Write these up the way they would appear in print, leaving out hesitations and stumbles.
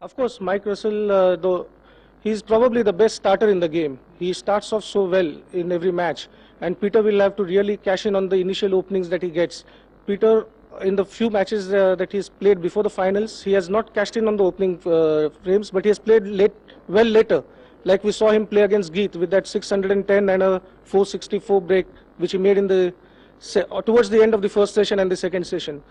Of course, Mike Russell, though he's probably the best starter in the game. He starts off so well in every match, and Peter will have to really cash in on the initial openings that he gets. Peter, in the few matches that he's played before the finals, he has not cashed in on the opening frames, but he has played well later. Like we saw him play against Geet with that 610 and a 464 break, which he made in the towards the end of the first session and the second session.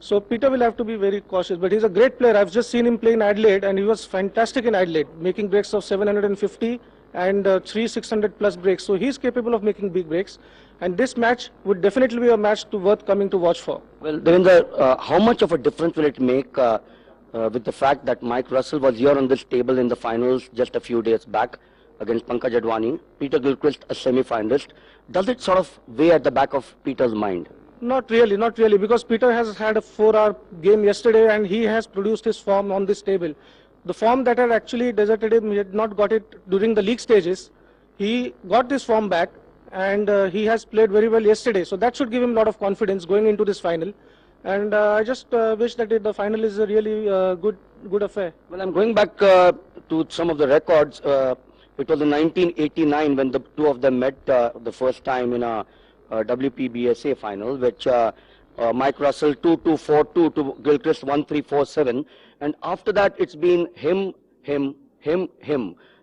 So Peter will have to be very cautious, but he's a great player. I've just seen him play in Adelaide, and he was fantastic in Adelaide, making breaks of 750 and 600 plus breaks. So he's capable of making big breaks, and this match would definitely be a match worth coming to watch for. Well, Devendra, how much of a difference will it make with the fact that Mike Russell was here on this table in the finals just a few days back against Pankaj Advani, Peter Gilchrist, a semi-finalist? Does it sort of weigh at the back of Peter's mind? Not really, because Peter has had a 4-hour game yesterday and he has produced his form on this table. The form that had actually deserted him, he had not got it during the league stages. He got this form back and he has played very well yesterday. So that should give him a lot of confidence going into this final. And I just wish that the final is a really good affair. Well, I'm going back to some of the records. It was in 1989 when the two of them met the first time in a WPBSA final, which Mike Russell 2-2-4-2 to Gilchrist 1-3-4-7, and after that it's been him.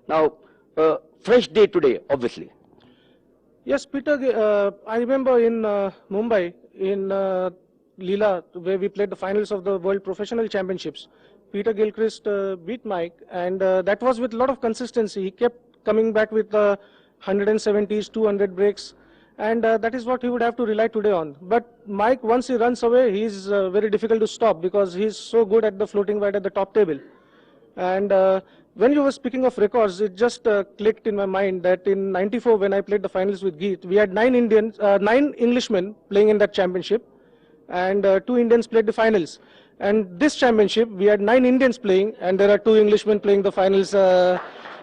Now, fresh day today, obviously. Yes, Peter, I remember in Mumbai, in Leela, where we played the finals of the World Professional Championships, Peter Gilchrist beat Mike, and that was with a lot of consistency. He kept coming back with 170s, 200 breaks, and that is what he would have to rely today on. But Mike, once he runs away, he's very difficult to stop because he's so good at the floating wide at the top table. And when you were speaking of records, it just clicked in my mind that in '94, when I played the finals with Geet, we had 9 Englishmen playing in that championship, and 2 Indians played the finals. And this championship, we had 9 Indians playing, and there are 2 Englishmen playing the finals.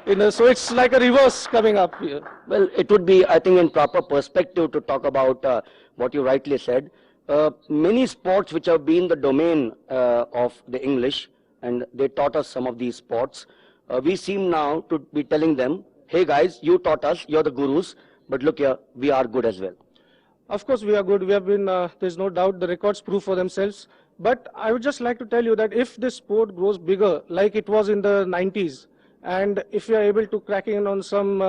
So it's like a reverse coming up here. Well, it would be, I think, in proper perspective to talk about what you rightly said. Many sports which have been the domain of the English, and they taught us some of these sports. We seem now to be telling them, hey guys, you taught us, you're the gurus, but look here, we are good as well. Of course we are good. We have been, there's no doubt, the records prove for themselves. But I would just like to tell you that if this sport grows bigger, like it was in the 90s, and if we are able to crack in on some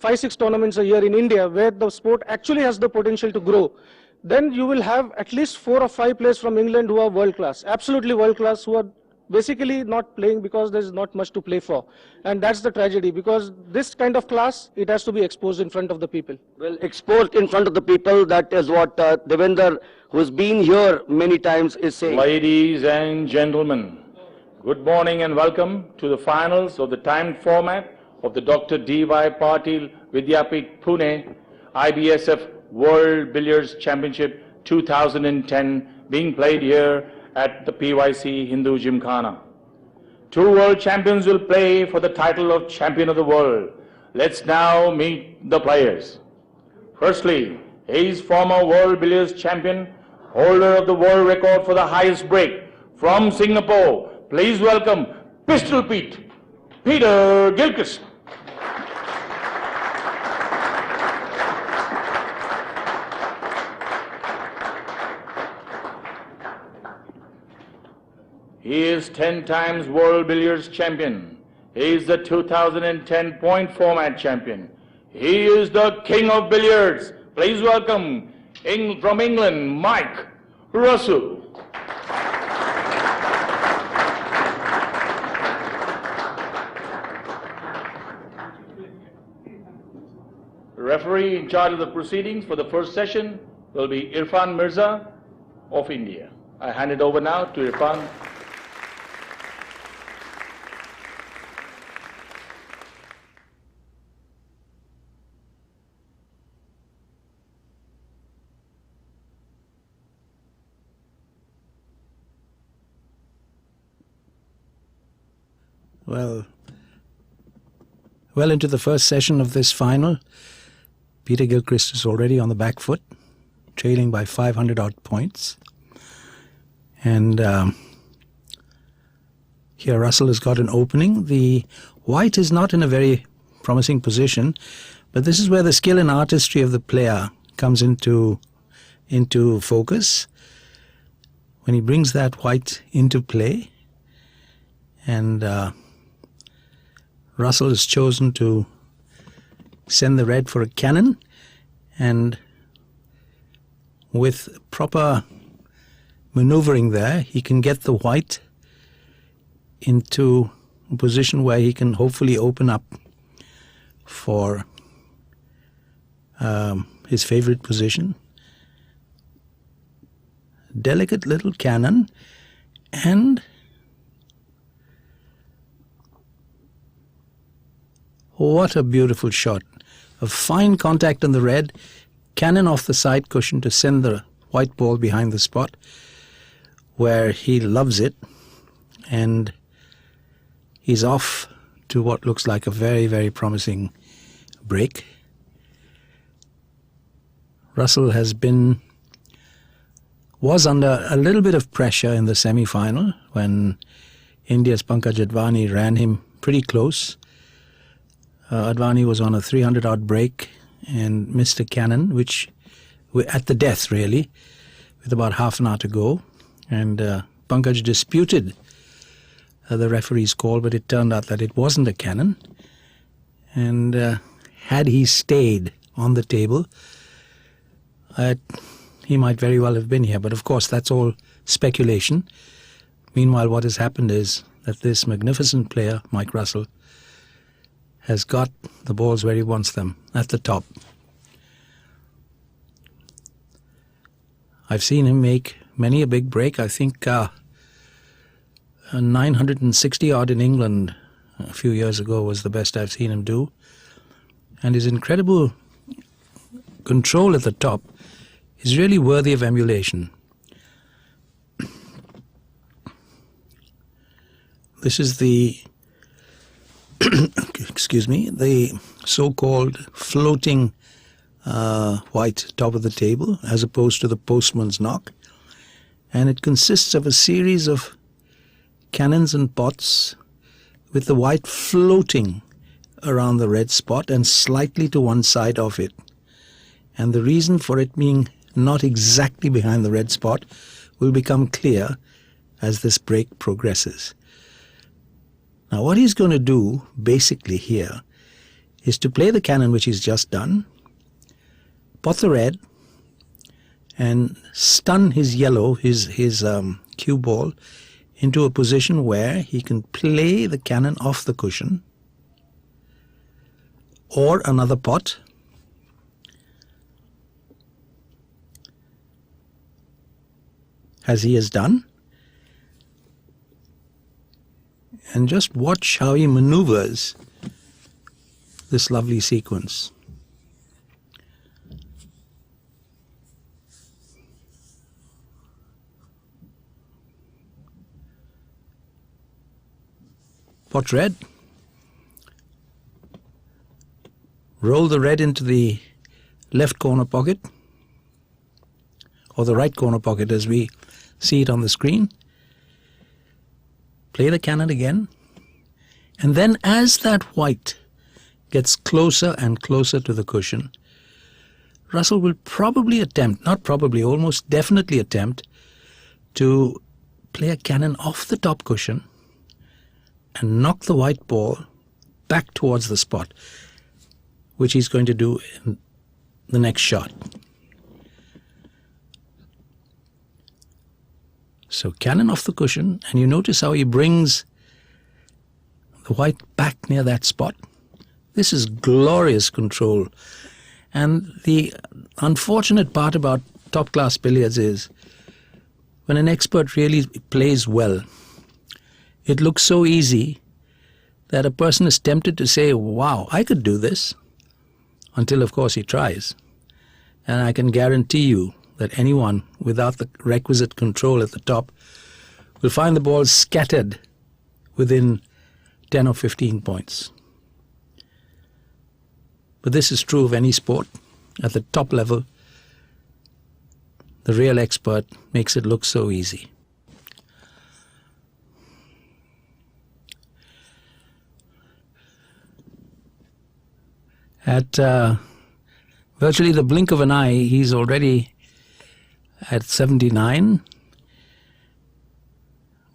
5-6 tournaments a year in India, where the sport actually has the potential to grow, then you will have at least 4 or 5 players from England who are world class, absolutely world class, who are basically not playing because there's not much to play for. And that's the tragedy, because this kind of class, it has to be exposed in front of the people. Well, exposed in front of the people, that is what Devendra, who's been here many times, is saying. Ladies and gentlemen, good morning and welcome to the finals of the timed format of the Dr. D.Y. Patil Vidyapith Pune IBSF World Billiards Championship 2010 being played here at the PVC Hindu Gymkhana. 2 world champions will play for the title of Champion of the World. Let's now meet the players. Firstly, he is former World Billiards Champion, holder of the world record for the highest break from Singapore. Please welcome Pistol Pete, Peter Gilchrist. He is 10 times World Billiards Champion. He is the 2010 point format champion. He is the King of Billiards. Please welcome from England, Mike Russell. The referee in charge of the proceedings for the first session will be Irfan Mirza of India. I hand it over now to Irfan. Well into the first session of this final, Peter Gilchrist is already on the back foot, trailing by 500 odd points. And Here Russell has got an opening. The white is not in a very promising position, but this is where the skill and artistry of the player comes into focus. When he brings that white into play, and Russell has chosen to send the red for a cannon, and with proper maneuvering there, he can get the white into a position where he can hopefully open up for his favorite position. Delicate little cannon, and what a beautiful shot. A fine contact on the red, cannon off the side cushion to send the white ball behind the spot where he loves it, and he's off to what looks like a very, very promising break. Russell was under a little bit of pressure in the semi-final when India's Pankaj Advani ran him pretty close. Advani was on a 300-odd break and missed a cannon, which at the death really, with about half an hour to go. And Pankaj disputed the referee's call, but it turned out that it wasn't a cannon. And had he stayed on the table, he might very well have been here. But of course, that's all speculation. Meanwhile, what has happened is that this magnificent player, Mike Russell, has got the balls where he wants them, at the top. I've seen him make many a big break. I think 960 odd in England a few years ago was the best I've seen him do. And his incredible control at the top is really worthy of emulation. This is the excuse me, the so-called floating white top of the table, as opposed to the postman's knock. And it consists of a series of cannons and pots with the white floating around the red spot and slightly to one side of it. And the reason for it being not exactly behind the red spot will become clear as this break progresses. Now what he's going to do basically here is to play the cannon which he's just done, pot the red, and stun his yellow, his cue ball, into a position where he can play the cannon off the cushion or another pot, as he has done. And just watch how he maneuvers this lovely sequence. Pot red. Roll the red into the left corner pocket, or the right corner pocket as we see it on the screen. Play the cannon again, and then as that white gets closer and closer to the cushion, Russell will probably attempt, not probably, almost definitely attempt to play a cannon off the top cushion and knock the white ball back towards the spot, which he's going to do in the next shot. So cannon off the cushion, and you notice how he brings the white back near that spot. This is glorious control. And the unfortunate part about top-class billiards is when an expert really plays well, it looks so easy that a person is tempted to say, wow, I could do this, until of course he tries. And I can guarantee you that anyone without the requisite control at the top will find the ball scattered within 10 or 15 points. But this is true of any sport. At the top level, the real expert makes it look so easy. At virtually the blink of an eye, he's already at 79.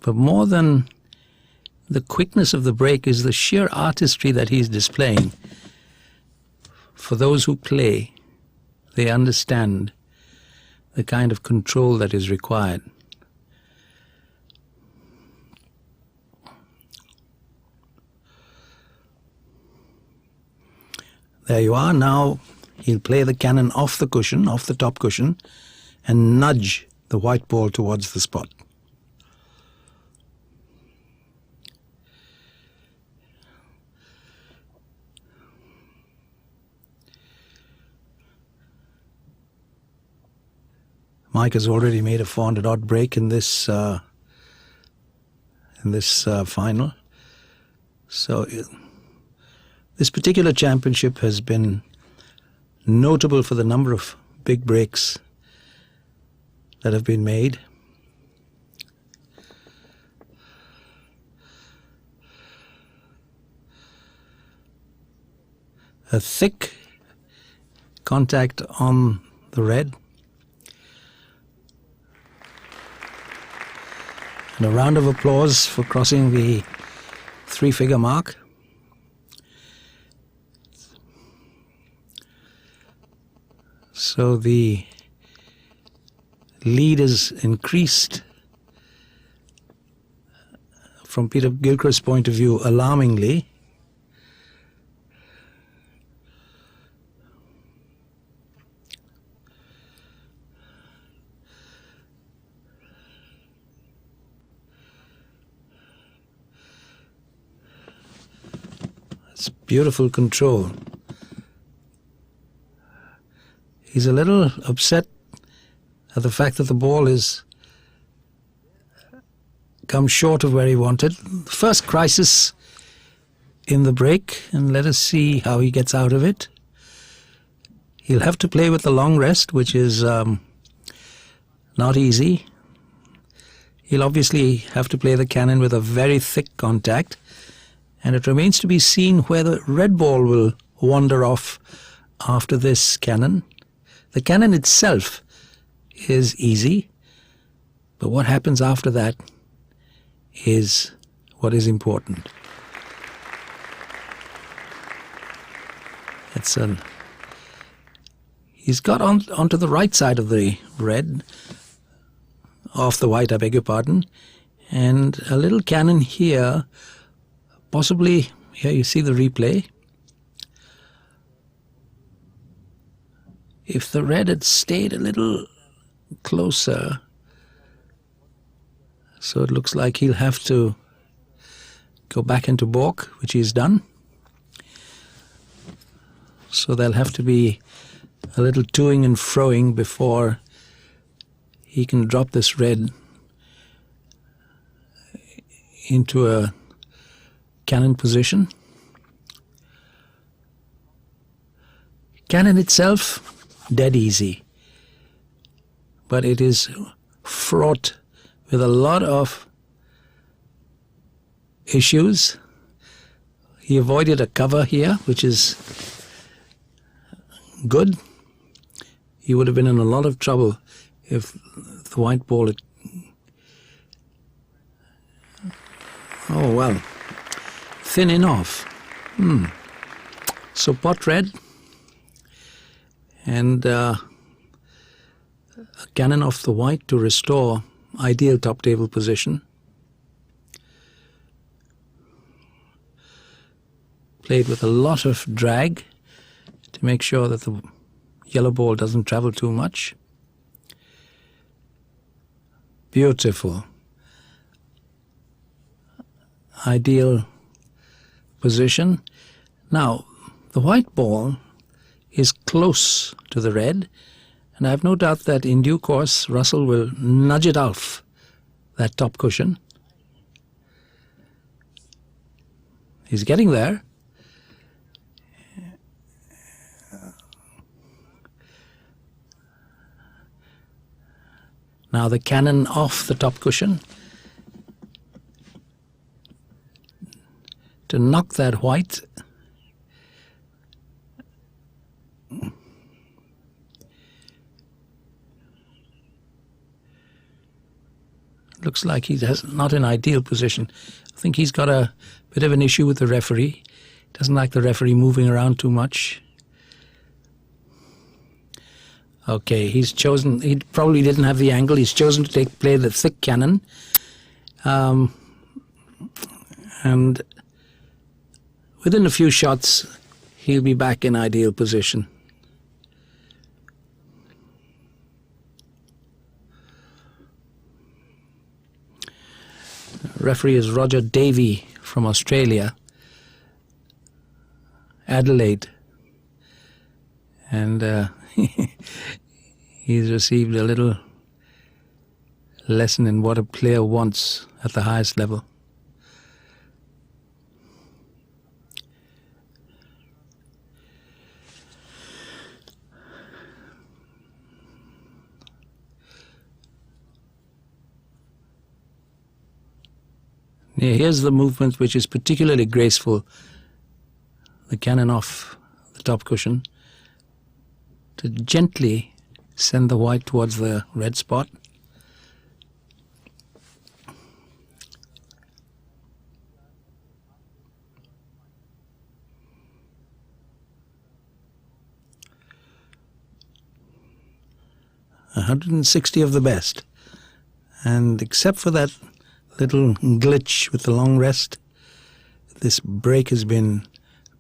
But more than the quickness of the break is the sheer artistry that he's displaying. For those who play, they understand the kind of control that is required. There you are. Now he'll play the cannon off the cushion, off the top cushion, and nudge the white ball towards the spot. Mike has already made a 400-odd break in this final. So this particular championship has been notable for the number of big breaks that have been made. A thick contact on the red. And a round of applause for crossing the 3-figure mark. So the lead is increased from Peter Gilchrist's point of view alarmingly. It's beautiful control. He's a little upset at the fact that the ball is come short of where he wanted. First crisis in the break, and let us see how he gets out of it. He'll have to play with the long rest, which is not easy. He'll obviously have to play the cannon with a very thick contact, and it remains to be seen where the red ball will wander off after this cannon. The cannon itself is easy, but what happens after that is what is important. He's got onto the right side of the red, off the white, I beg your pardon, and a little cannon here, possibly, here you see the replay. If the red had stayed a little closer, so it looks like he'll have to go back into balk, which he's done. So there'll have to be a little toing and froing before he can drop this red into a cannon position. Cannon itself, dead easy, but it is fraught with a lot of issues. He avoided a cover here, which is good. He would have been in a lot of trouble if the white ball had... Oh well, thin enough. So pot red and a cannon off the white to restore ideal top table position. Played with a lot of drag to make sure that the yellow ball doesn't travel too much. Beautiful. Ideal position. Now, the white ball is close to the red, and I have no doubt that in due course Russell will nudge it off that top cushion. He's getting there. Now the cannon off the top cushion to knock that white looks like he's not in ideal position. I think he's got a bit of an issue with the referee. Doesn't like the referee moving around too much. Okay, he's chosen, he probably didn't have the angle. He's chosen to play the thick cannon. And within a few shots, he'll be back in ideal position. Referee is Roger Davey from Australia, Adelaide, and he's received a little lesson in what a player wants at the highest level. Here's the movement which is particularly graceful. The cannon off the top cushion to gently send the white towards the red spot. .160 of the best. And except for that little glitch with the long rest, this break has been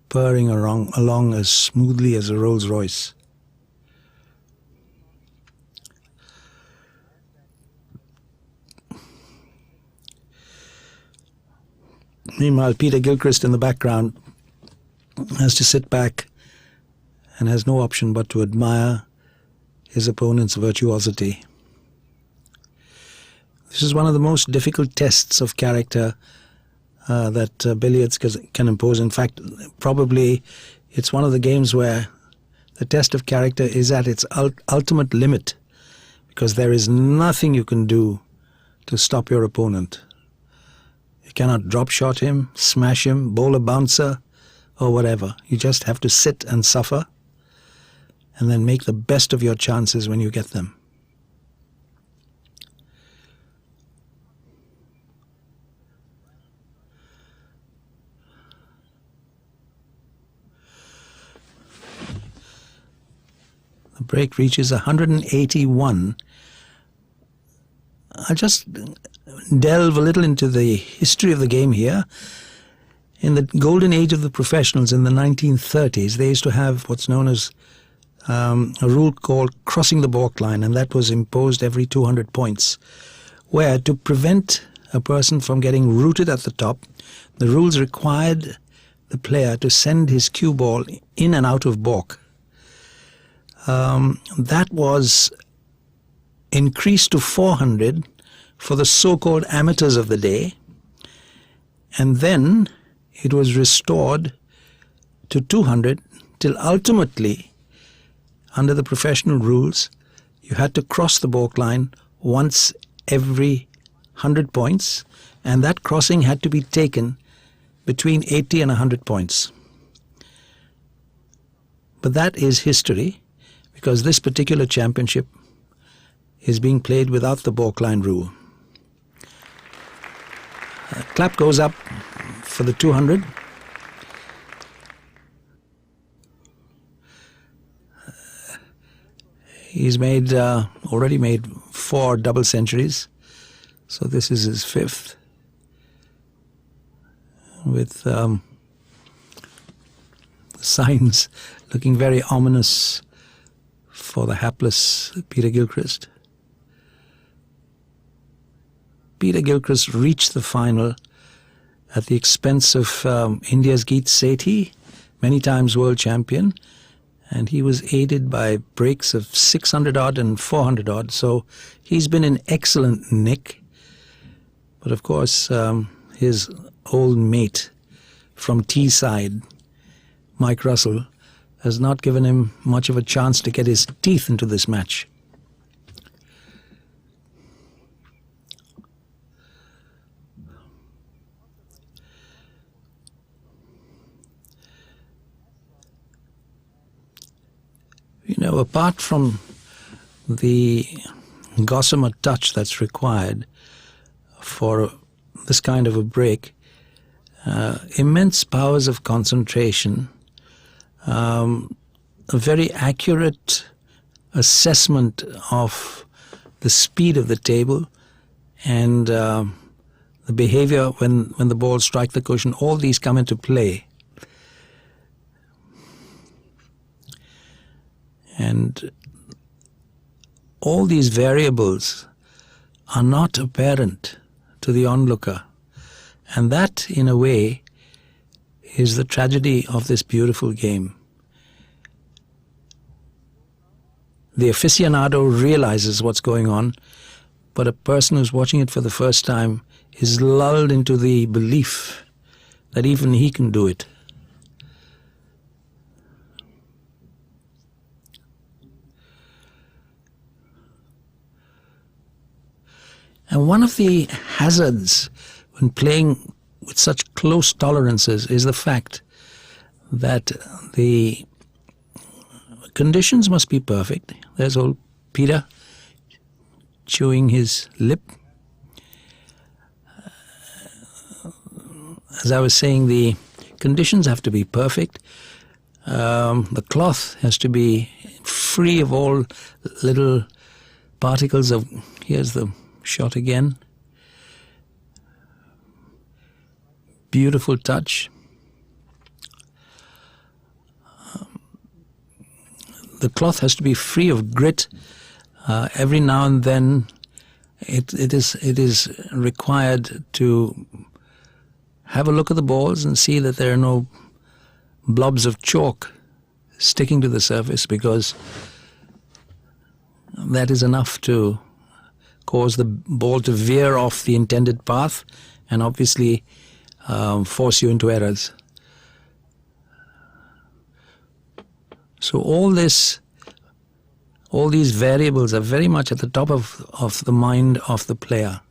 purring along as smoothly as a Rolls Royce. Meanwhile, Peter Gilchrist in the background has to sit back and has no option but to admire his opponent's virtuosity. This is one of the most difficult tests of character that billiards can impose. In fact, probably it's one of the games where the test of character is at its ultimate limit, because there is nothing you can do to stop your opponent. You cannot drop shot him, smash him, bowl a bouncer, or whatever. You just have to sit and suffer, and then make the best of your chances when you get them. The break reaches 181. I'll just delve a little into the history of the game here. In the golden age of the professionals in the 1930s, they used to have what's known as a rule called crossing the balk line, and that was imposed every 200 points, where to prevent a person from getting rooted at the top, the rules required the player to send his cue ball in and out of balk. That was increased to 400 for the so-called amateurs of the day, and then it was restored to 200 till ultimately, under the professional rules, you had to cross the balk line once every 100 points, and that crossing had to be taken between 80 and 100 points. But that is history, because this particular championship is being played without the balk line rule. Clap goes up for the 200. He's already made 4 double centuries, so this is his 5th, with signs looking very ominous for the hapless Peter Gilchrist. Peter Gilchrist reached the final at the expense of India's Geet Sethi, many times world champion, and he was aided by breaks of 600 odd and 400 odd, so he's been in excellent nick. But of course, his old mate from Teesside, Mike Russell, has not given him much of a chance to get his teeth into this match. You know, apart from the gossamer touch that's required, for this kind of a break, immense powers of concentration, a very accurate assessment of the speed of the table and the behavior when the balls strike the cushion. All these come into play. And all these variables are not apparent to the onlooker. And that, in a way, is the tragedy of this beautiful game. The aficionado realizes what's going on, but a person who's watching it for the first time is lulled into the belief that even he can do it. And one of the hazards when playing with such close tolerances is the fact that the conditions must be perfect. There's old Peter chewing his lip. As I was saying, the conditions have to be perfect. The cloth has to be free of all little particles of... Here's the shot again. Beautiful touch. The cloth has to be free of grit. Every now and then it is required to have a look at the balls and see that there are no blobs of chalk sticking to the surface, because that is enough to cause the ball to veer off the intended path and obviously force you into errors. So all these variables are very much at the top of the mind of the player.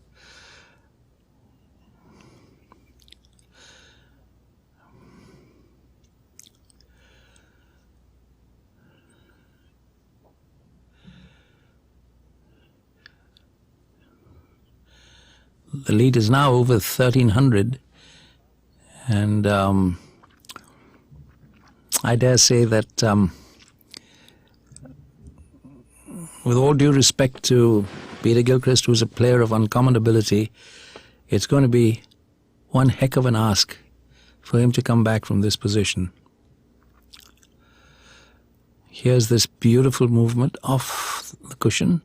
The lead is now over 1,300, and I dare say that, with all due respect to Peter Gilchrist, who's a player of uncommon ability, it's going to be one heck of an ask for him to come back from this position. Here's this beautiful movement off the cushion,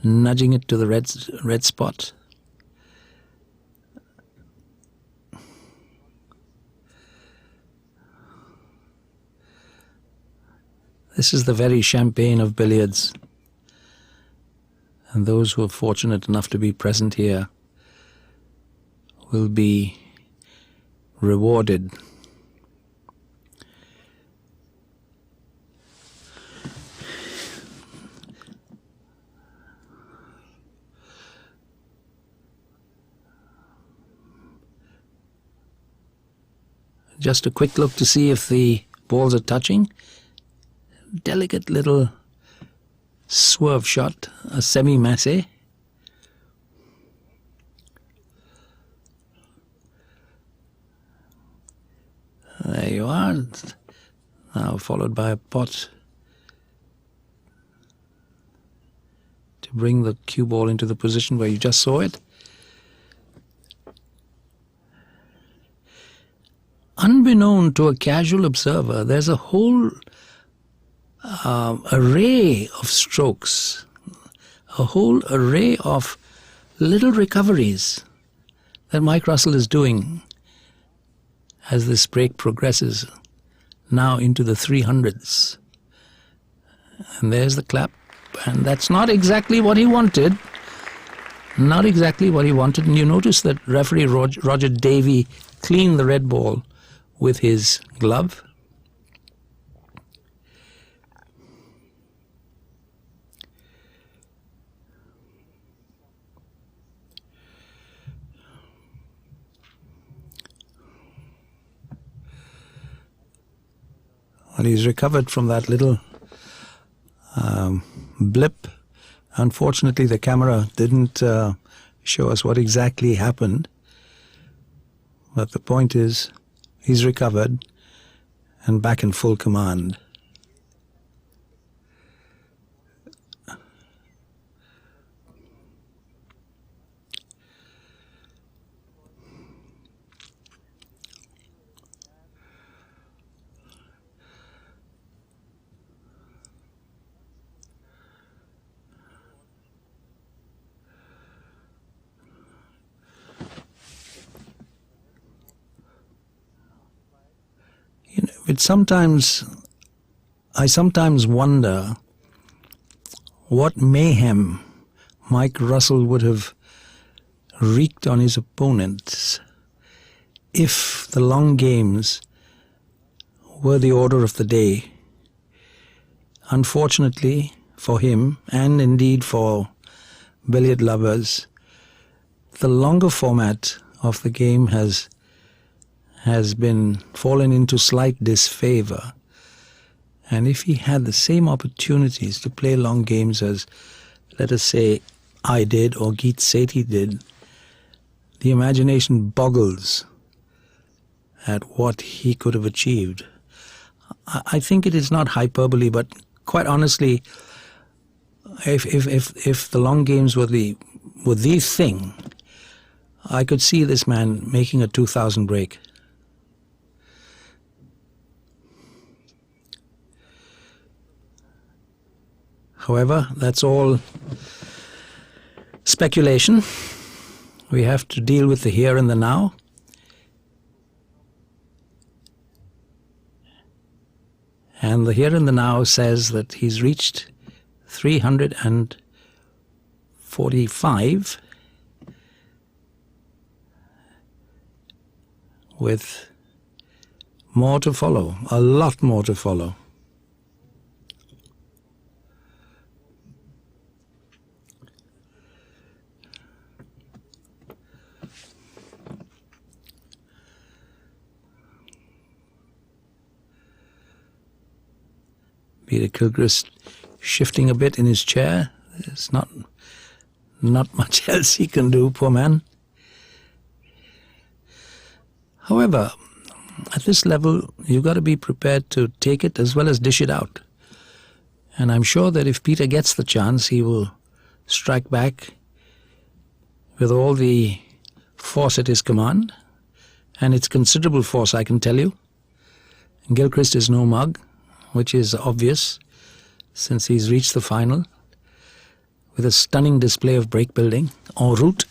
nudging it to the red spot. This is the very champagne of billiards, and those who are fortunate enough to be present here will be rewarded. Just a quick look to see if the balls are touching. Delicate little swerve shot, a semi-massé. There you are. Now followed by a pot to bring the cue ball into the position where you just saw it. Unbeknown to a casual observer, there's a whole array of strokes, a whole array of little recoveries that Mike Russell is doing as this break progresses now into the 300s. And there's the clap, and that's not exactly what he wanted. Not exactly what he wanted. And you notice that referee Roger Davey cleaned the red ball with his glove. Well, he's recovered from that little blip. Unfortunately, the camera didn't show us what exactly happened. But the point is, he's recovered and back in full command. I sometimes wonder what mayhem Mike Russell would have wreaked on his opponents if the long games were the order of the day. Unfortunately for him, and indeed for billiard lovers, the longer format of the game has been fallen into slight disfavor. And if he had the same opportunities to play long games as, let us say, I did or Geet Sethi did, the imagination boggles at what he could have achieved. I think it is not hyperbole, but quite honestly, if the long games were the thing, I could see this man making a 2,000 break. However, that's all speculation. We have to deal with the here and the now. And the here and the now says that he's reached 345 with more to follow, a lot more to follow. Peter Gilchrist shifting a bit in his chair. There's not much else he can do, poor man. However, at this level, you've got to be prepared to take it as well as dish it out. And I'm sure that if Peter gets the chance, he will strike back with all the force at his command. And it's considerable force, I can tell you. Gilchrist is no mug, which is obvious since he's reached the final with a stunning display of break building en route.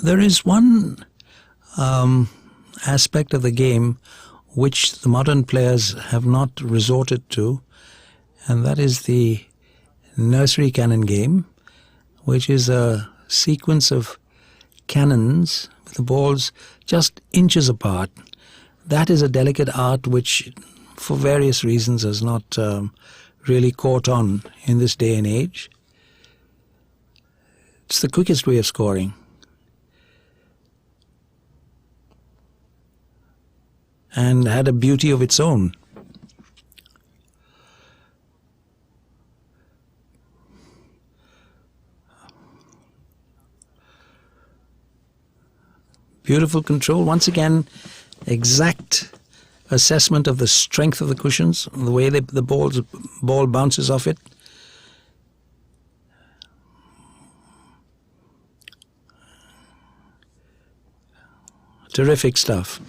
There is one aspect of the game which the modern players have not resorted to, and that is the nursery cannon game, which is a sequence of cannons with the balls just inches apart. That is a delicate art which, for various reasons, has not really caught on in this day and age. It's the quickest way of scoring. And had a beauty of its own. Beautiful control. Once again, exact assessment of the strength of the cushions, the way the ball bounces off it. Terrific stuff.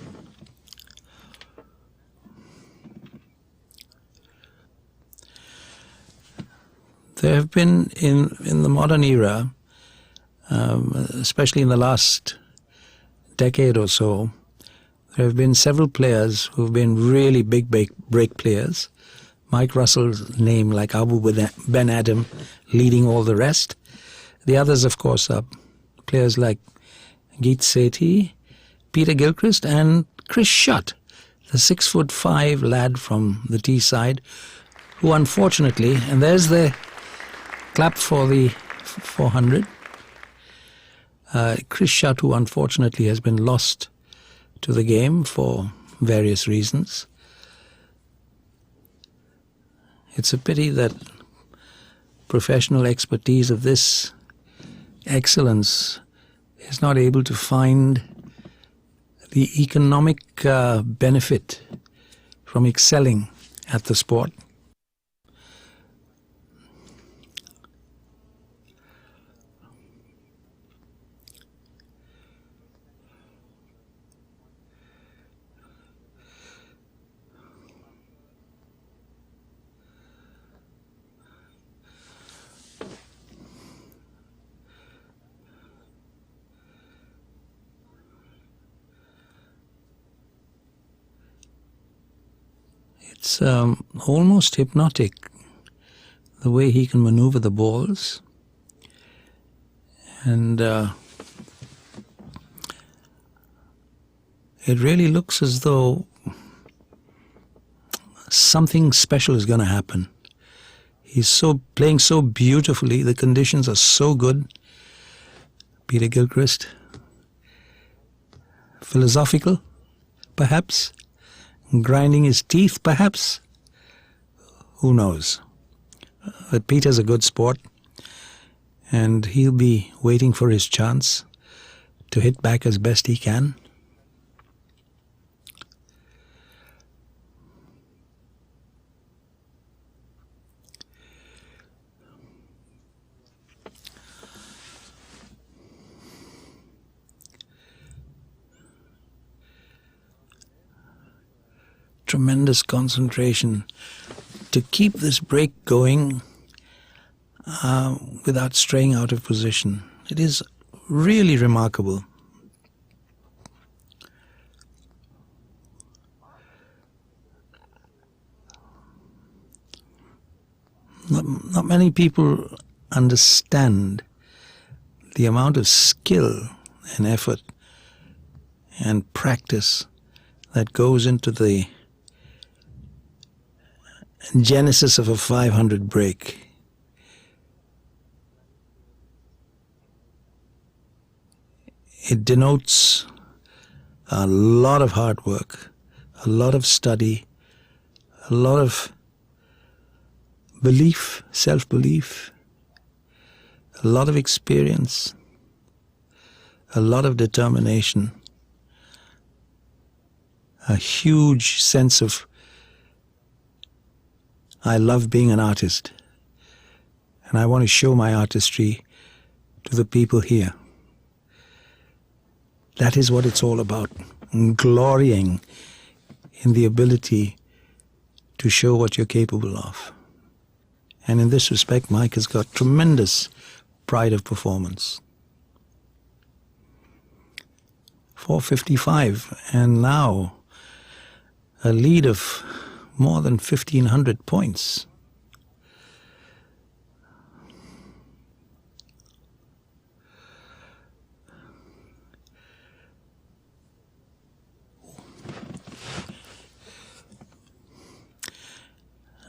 There have been, in the modern era, especially in the last decade or so, there have been several players who have been really big break players. Mike Russell's name, like Abu Ben Adam, leading all the rest. The others, of course, are players like Geet Sethi, Peter Gilchrist and Chris Shutt, the 6'5" lad from the tee side, who unfortunately, and there's the clap for the 400, Chris Shutt, who unfortunately has been lost to the game for various reasons. It's a pity that professional expertise of this excellence is not able to find the economic benefit from excelling at the sport. It's almost hypnotic, the way he can maneuver the balls. And it really looks as though something special is going to happen. He's playing so beautifully. The conditions are so good. Peter Gilchrist. Philosophical, perhaps. Grinding his teeth, perhaps. Who knows? But Peter's a good sport, and he'll be waiting for his chance to hit back as best he can. Tremendous concentration to keep this break going without straying out of position. It is really remarkable. Not many people understand the amount of skill and effort and practice that goes into the genesis of a 500 break. It denotes a lot of hard work, a lot of study, a lot of belief, self-belief, a lot of experience, a lot of determination, a huge sense of I love being an artist, and I want to show my artistry to the people here. That is what it's all about, glorying in the ability to show what you're capable of. And in this respect, Mike has got tremendous pride of performance. 455, and now a lead of more than 1,500 points.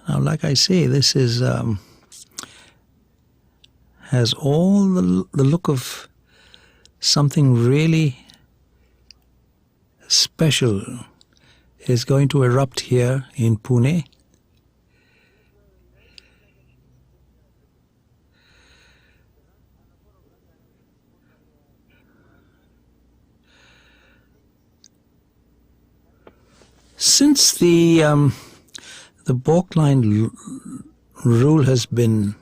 Now, like I say, this is has all the look of something really special is going to erupt here in Pune. Since the balk line rule has been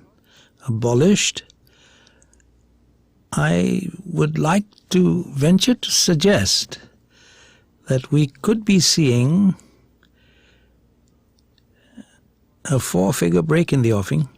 abolished, I would like to venture to suggest that we could be seeing a 4-figure break in the offing.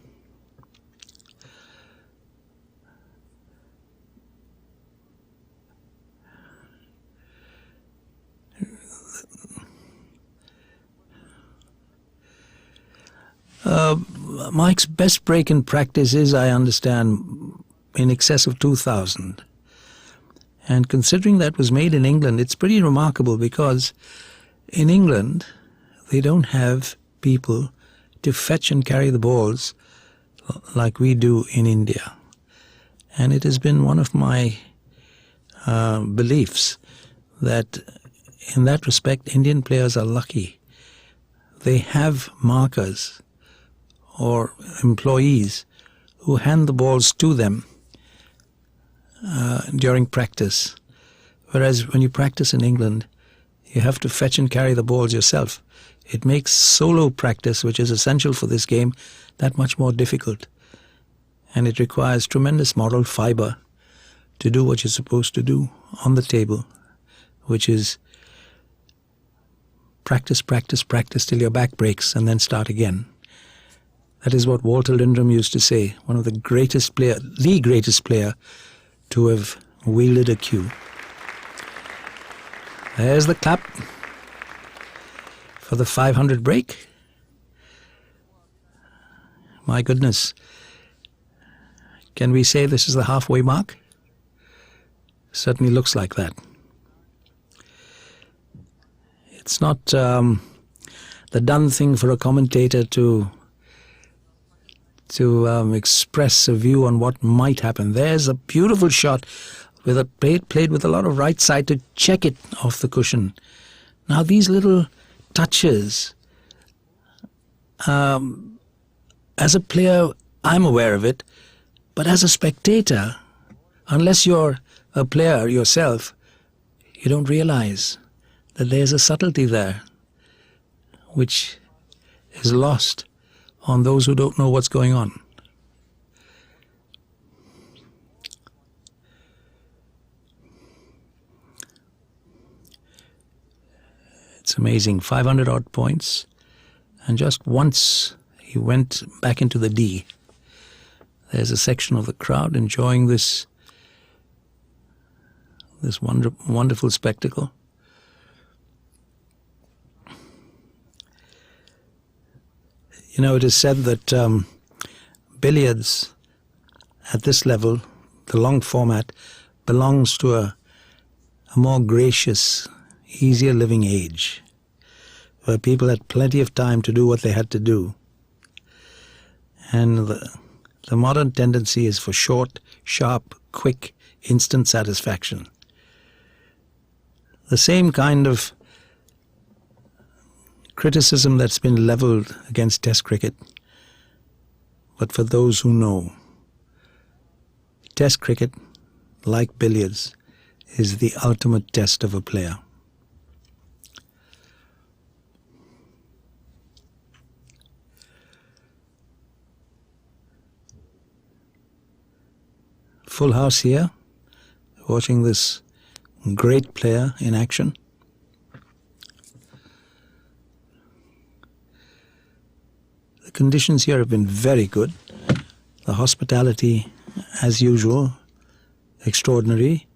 Mike's best break in practice is, I understand, in excess of 2,000. And considering that was made in England, it's pretty remarkable, because in England they don't have people to fetch and carry the balls like we do in India. And it has been one of my beliefs that in that respect Indian players are lucky. They have markers or employees who hand the balls to them during practice. Whereas when you practice in England, you have to fetch and carry the balls yourself. It makes solo practice, which is essential for this game, that much more difficult. And it requires tremendous moral fiber to do what you're supposed to do on the table, which is practice, practice, practice till your back breaks and then start again. That is what Walter Lindrum used to say, one of the greatest player, the greatest player to have wielded a cue. There's the clap for the 500 break. My goodness. Can we say this is the halfway mark? Certainly looks like that. It's not the done thing for a commentator to express a view on what might happen. There's a beautiful shot with a played with a lot of right side to check it off the cushion. Now these little touches, as a player I'm aware of it, but as a spectator, unless you're a player yourself, you don't realize that there's a subtlety there which is lost on those who don't know what's going on. It's amazing, 500 odd points, and just once he went back into the D. There's a section of the crowd enjoying this wonderful spectacle. You know, it is said that billiards at this level, the long format, belongs to a more gracious, easier living age, where people had plenty of time to do what they had to do. And the modern tendency is for short, sharp, quick, instant satisfaction. The same kind of criticism that's been leveled against Test cricket, but for those who know, Test cricket, like billiards, is the ultimate test of a player. Full house here, watching this great player in action. The conditions here have been very good. The hospitality, as usual, extraordinary.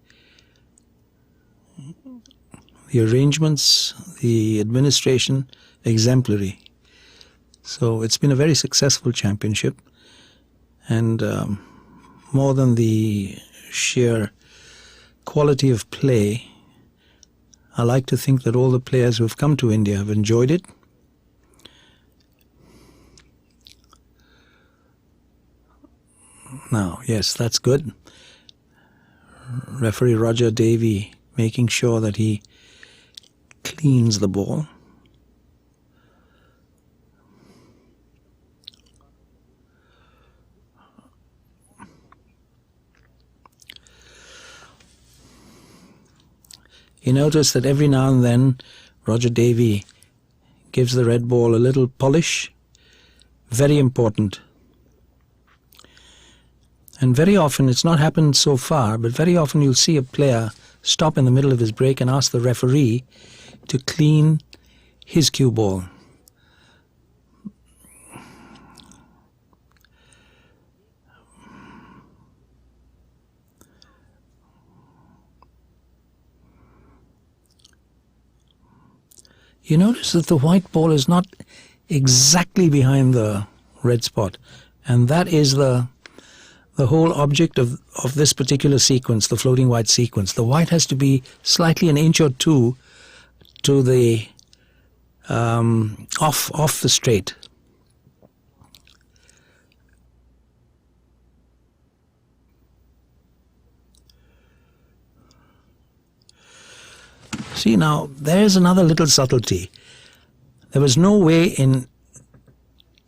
The arrangements, the administration, exemplary. So it's been a very successful championship, and more than the sheer quality of play, I like to think that all the players who have come to India have enjoyed it. Now, yes, that's good. Referee Roger Davey making sure that he cleans the ball. You notice that every now and then Roger Davey gives the red ball a little polish. Very important. And very often, it's not happened so far, but very often you'll see a player stop in the middle of his break and ask the referee to clean his cue ball. You notice that the white ball is not exactly behind the red spot, and that is the the whole object of this particular sequence, the floating white sequence, the white has to be slightly an inch or two to the off the straight. See, now there's another little subtlety. There was no way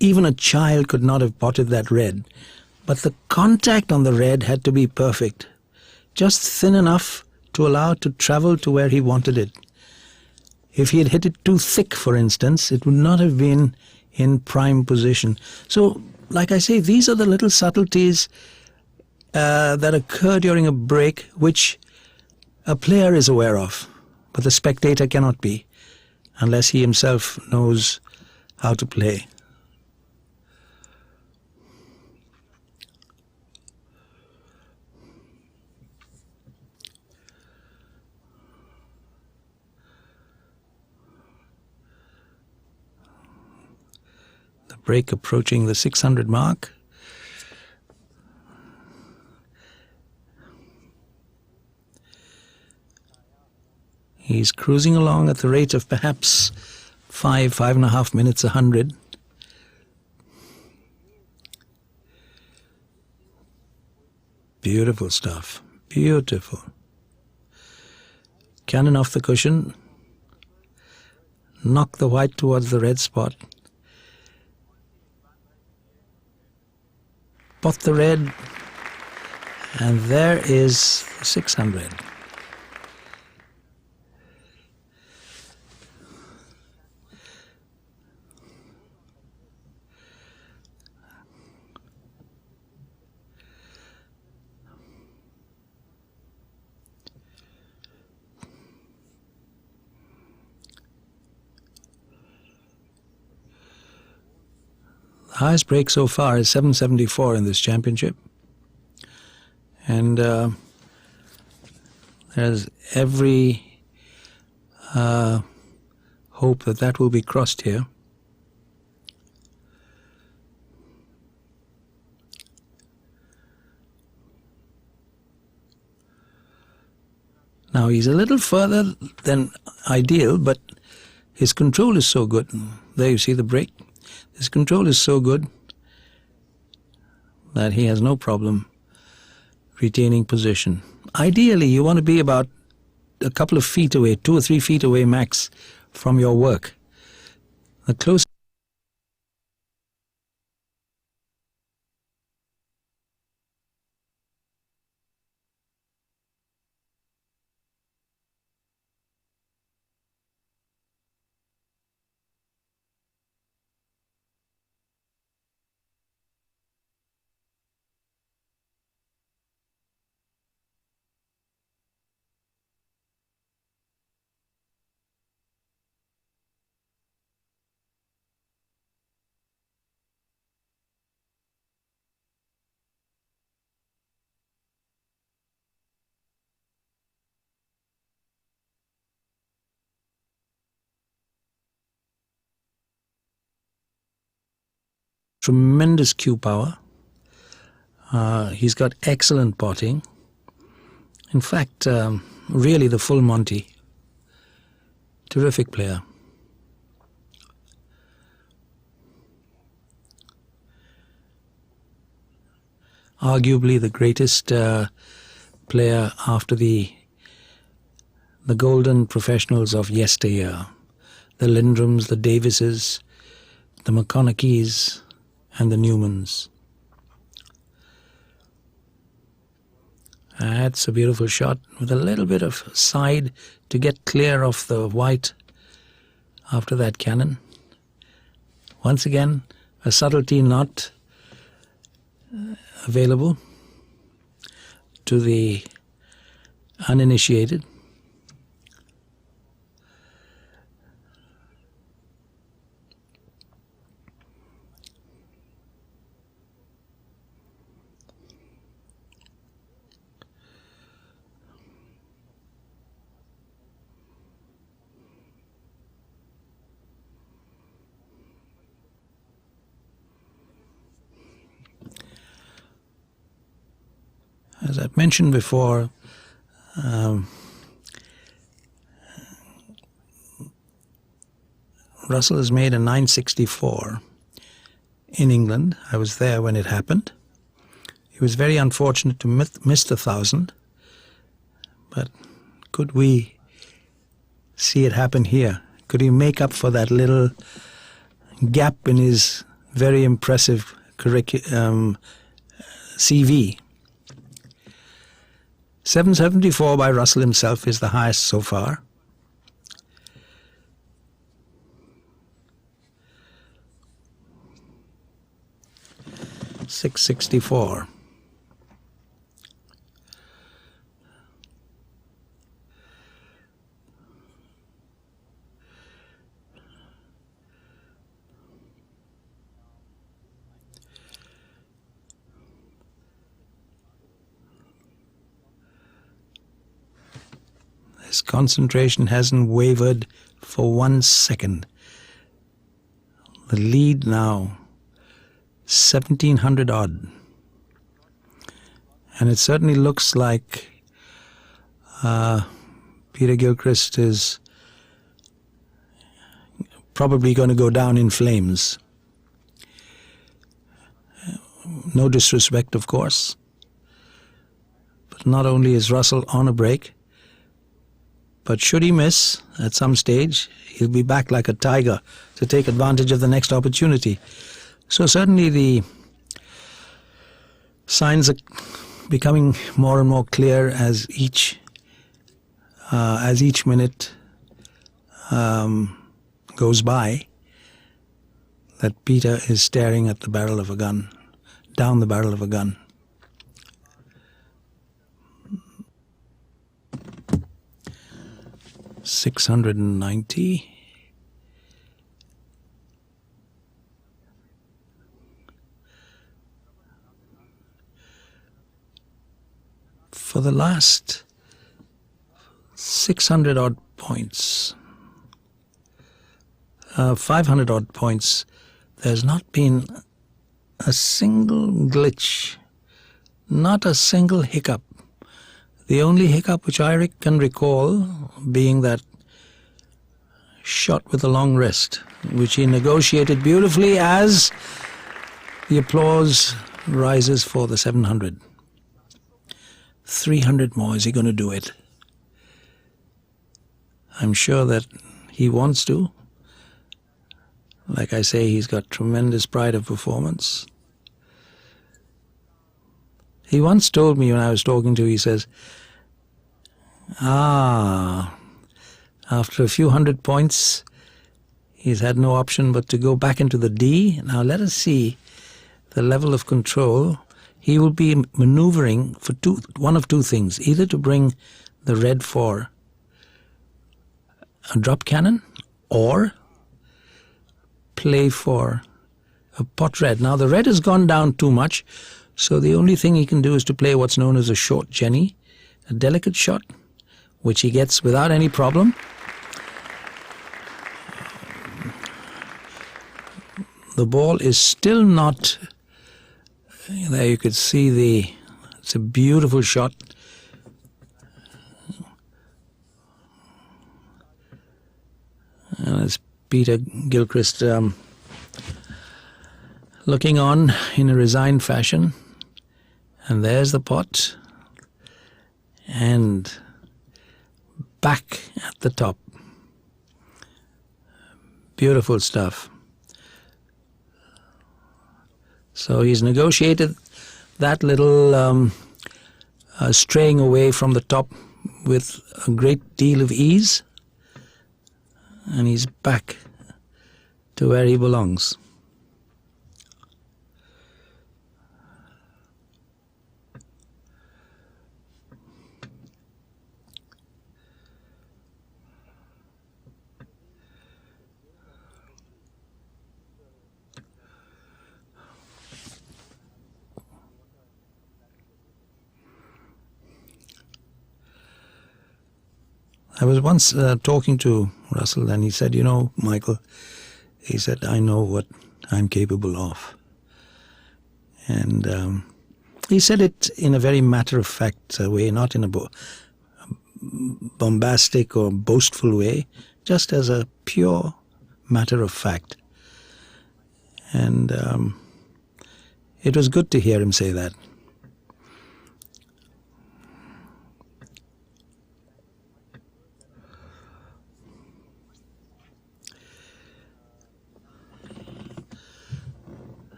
even a child could not have potted that red, but the contact on the red had to be perfect, just thin enough to allow it to travel to where he wanted it. If he had hit it too thick, for instance, it would not have been in prime position. So, like I say, these are the little subtleties that occur during a break which a player is aware of, but the spectator cannot be, unless he himself knows how to play. The break approaching the 600 mark. He's cruising along at the rate of perhaps 5.5 minutes 100. Beautiful stuff. Beautiful. Cannon off the cushion. Knock the white towards the red spot. Pot the red. And there is 600. The highest break so far is 774 in this championship. And there's every hope that that will be crossed here. Now he's a little further than ideal, but his control is so good. There you see the break. His control is so good that he has no problem retaining position. Ideally, you want to be about a couple of feet away, 2 or 3 feet away max from your work. The closer tremendous cue power. He's got excellent potting. In fact, really the full Monty. Terrific player. Arguably the greatest player after the golden professionals of yesteryear. The Lindrums, the Davises, the McConaughey's, and the Newmans. That's a beautiful shot with a little bit of side to get clear of the white after that cannon. Once again, a subtlety not available to the uninitiated. as I've mentioned before, Russell has made a 964 in England. I was there when it happened. He was very unfortunate to miss the 1,000, but could we see it happen here? Could he make up for that little gap in his very impressive CV? 774 by Russell himself is the highest so far. .664. His concentration hasn't wavered for 1 second. The lead now 1,700 odd, and it certainly looks like Peter Gilchrist is probably going to go down in flames. No disrespect, of course, but not only is Russell on a break, but should he miss at some stage, he'll be back like a tiger to take advantage of the next opportunity. So certainly the signs are becoming more and more clear as each minute goes by, that Peter is staring at the barrel of a gun, down the barrel of a gun. .690. For the last 600 odd points, 500 odd points, there's not been a single glitch, not a single hiccup. The only hiccup which I can recall being that shot with a long wrist, which he negotiated beautifully as the applause rises for the 700. 300 more, is he going to do it? I'm sure that he wants to. Like I say, he's got tremendous pride of performance. He once told me when I was talking to him, he says, after a few hundred points, he's had no option but to go back into the D. Now let us see the level of control. He will be maneuvering for one of two things, either to bring the red for a drop cannon or play for a pot red. Now the red has gone down too much, so the only thing he can do is to play what's known as a short Jenny, a delicate shot, which he gets without any problem. The ball is still not, there you could see it's a beautiful shot. And it's Peter Gilchrist looking on in a resigned fashion. And there's the pot. And back at the top. Beautiful stuff. So he's negotiated that little straying away from the top with a great deal of ease, and he's back to where he belongs. I was once talking to Russell, and he said, you know, Michael, he said, I know what I'm capable of. And He said it in a very matter-of-fact way, not in a bombastic or boastful way, just as a pure matter of fact. And it was good to hear him say that.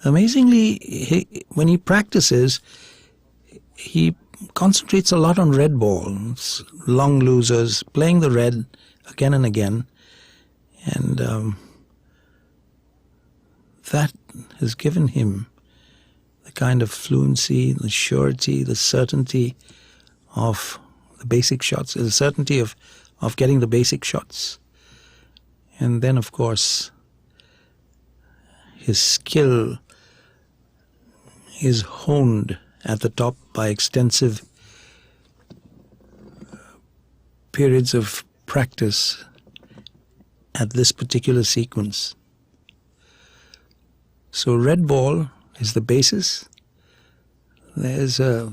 Amazingly, when he practices, he concentrates a lot on red balls, long losers, playing the red again and again. And that has given him the kind of fluency, the surety, the certainty of the basic shots, the certainty of getting the basic shots. And then, of course, his skill is honed at the top by extensive periods of practice at this particular sequence. So red ball is the basis. There's a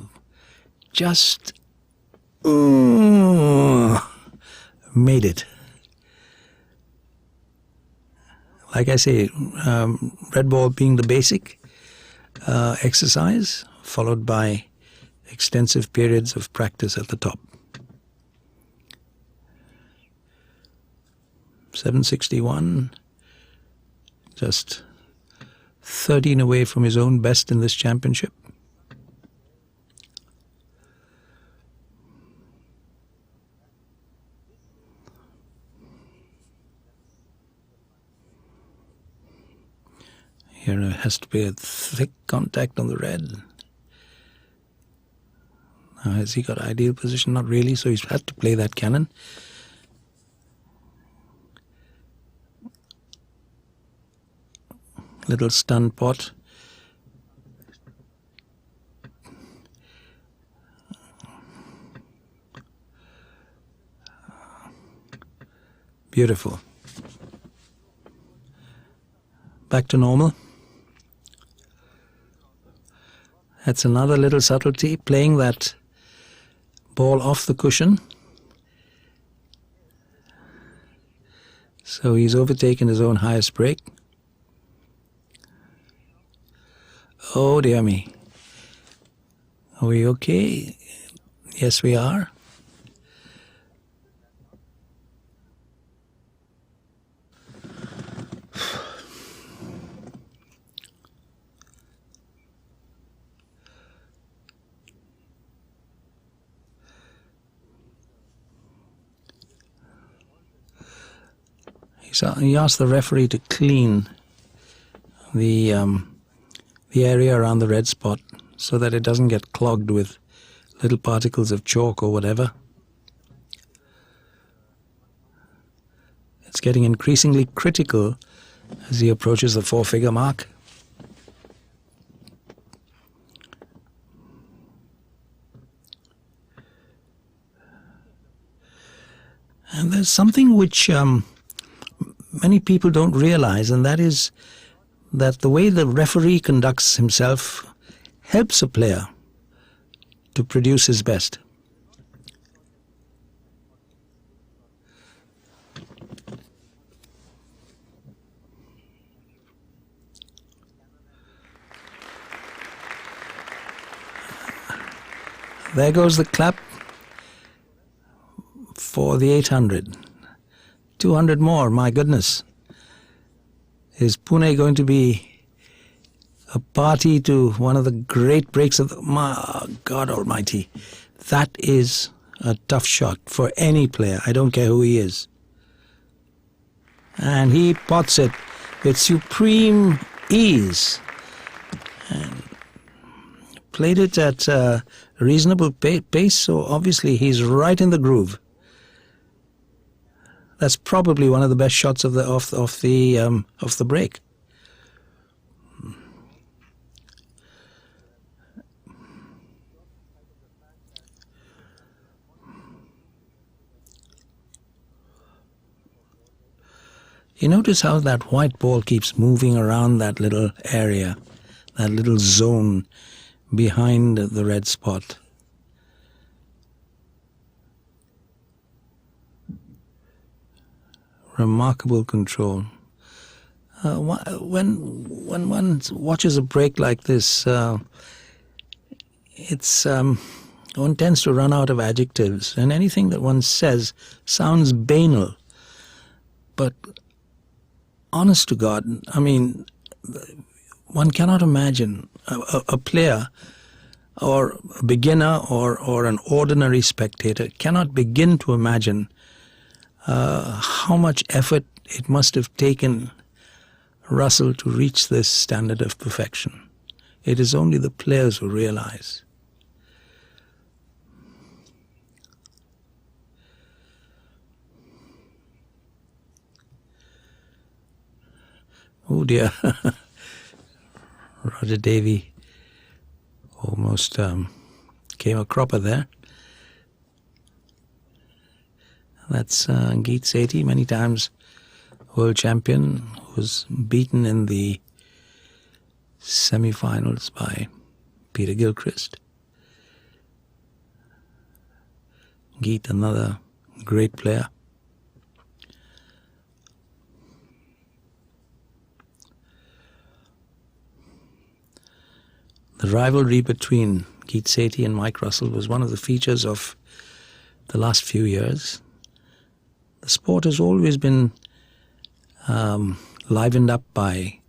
just made it. Like I say, red ball being the basic exercise, followed by extensive periods of practice at the top. 761, just 13 away from his own best in this championship. Here there has to be a thick contact on the red. Now, has he got ideal position? Not really, so he's had to play that cannon. Little stun pot. Beautiful. Back to normal. That's another little subtlety, playing that ball off the cushion. So he's overtaken his own highest break. Oh dear me. Are we okay? Yes, we are. So he asked the referee to clean the area around the red spot so that it doesn't get clogged with little particles of chalk or whatever. It's getting increasingly critical as he approaches the 4-figure mark. And there's something which many people don't realize, and that is that the way the referee conducts himself helps a player to produce his best. There goes the clap for the 800. 200 more, my goodness. Is Pune going to be a party to one of the great breaks of the... My God Almighty. That is a tough shot for any player. I don't care who he is. And he pots it with supreme ease. And played it at a reasonable pace, so obviously he's right in the groove. That's probably one of the best shots of the break. You notice how that white ball keeps moving around that little area. that little zone behind the red spot. Remarkable control. When one watches a break like this, one tends to run out of adjectives, and anything that one says sounds banal. But honest to God, I mean, one cannot imagine a player or a beginner or an ordinary spectator cannot begin to imagine how much effort it must have taken Russell to reach this standard of perfection. It is only the players who realize. Oh dear, Roger Davey almost came a cropper there. That's Geet Sethi, many times world champion, was beaten in the semi-finals by Peter Gilchrist. Geet, another great player. The rivalry between Geet Sethi and Mike Russell was one of the features of the last few years. The sport has always been livened up by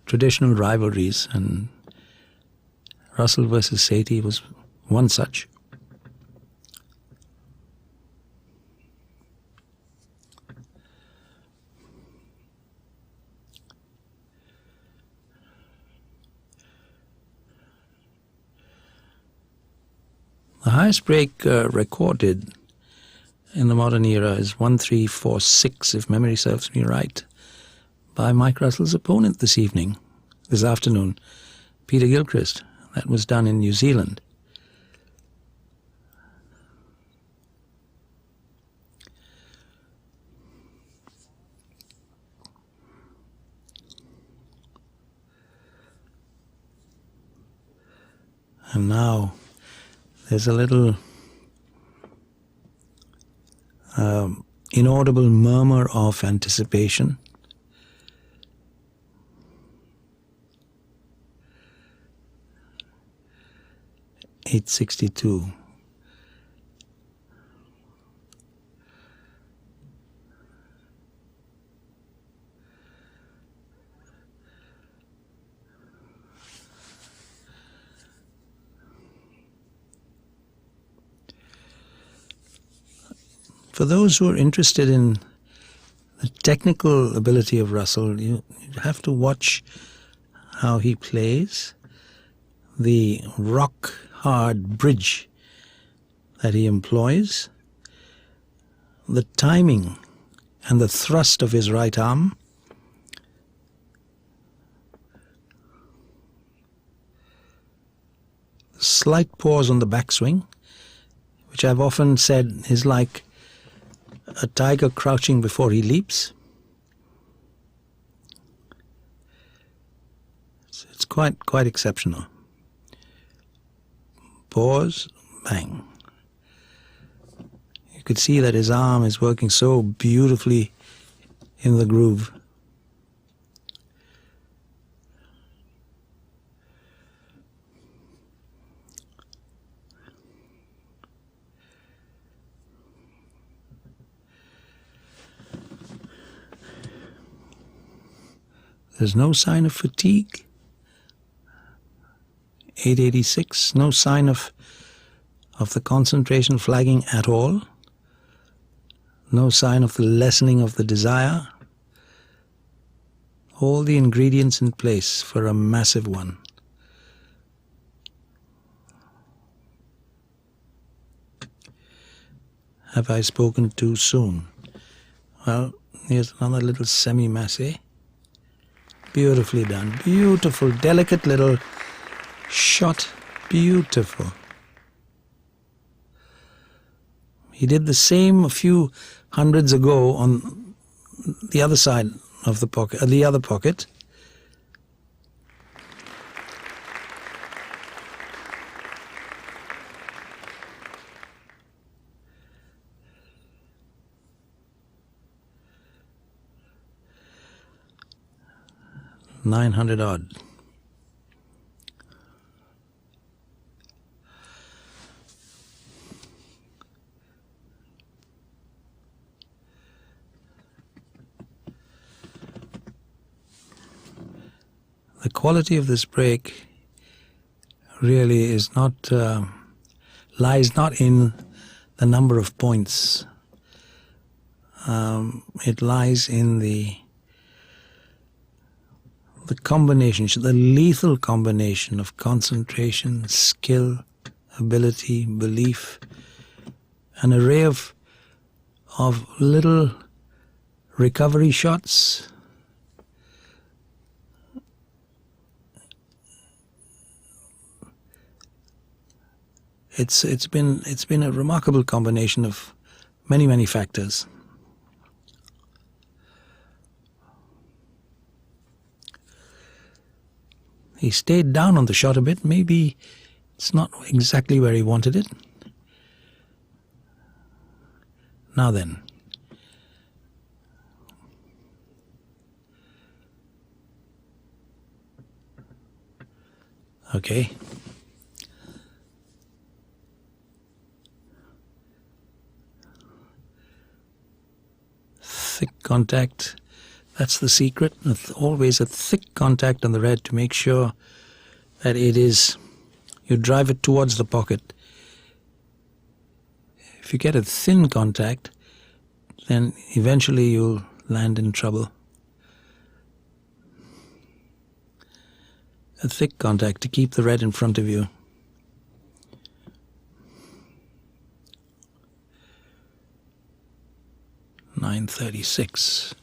traditional rivalries, and Russell versus Sethi was one such. The highest break recorded in the modern era is 1-3-4-6, if memory serves me right, by Mike Russell's opponent this afternoon, Peter Gilchrist. That was done in New Zealand. And now there's a little inaudible murmur of anticipation. .862. For those who are interested in the technical ability of Russell, you have to watch how he plays, the rock-hard bridge that he employs, the timing and the thrust of his right arm, slight pause on the backswing, which I've often said is like a tiger crouching before he leaps. It's quite exceptional. Pause, bang. You could see that his arm is working so beautifully in the groove. There's no sign of fatigue. 886, no sign of the concentration flagging at all. No sign of the lessening of the desire. All the ingredients in place for a massive one. Have I spoken too soon? Well, here's another little semi-massé. Beautifully done. Beautiful, delicate little shot. Beautiful. He did the same a few hundreds ago on the other side of the pocket, the other pocket. 900 odd. The quality of this break really is not lies not in the number of points. It lies in the combination, the lethal combination of concentration, skill, ability, belief, an array of little recovery shots. It's been a remarkable combination of many factors. He stayed down on the shot a bit. Maybe it's not exactly where he wanted it. Now then. Okay. Thick contact. That's the secret. Always a thick contact on the red to make sure that you drive it towards the pocket. If you get a thin contact, then eventually you'll land in trouble. A thick contact to keep the red in front of you. .936.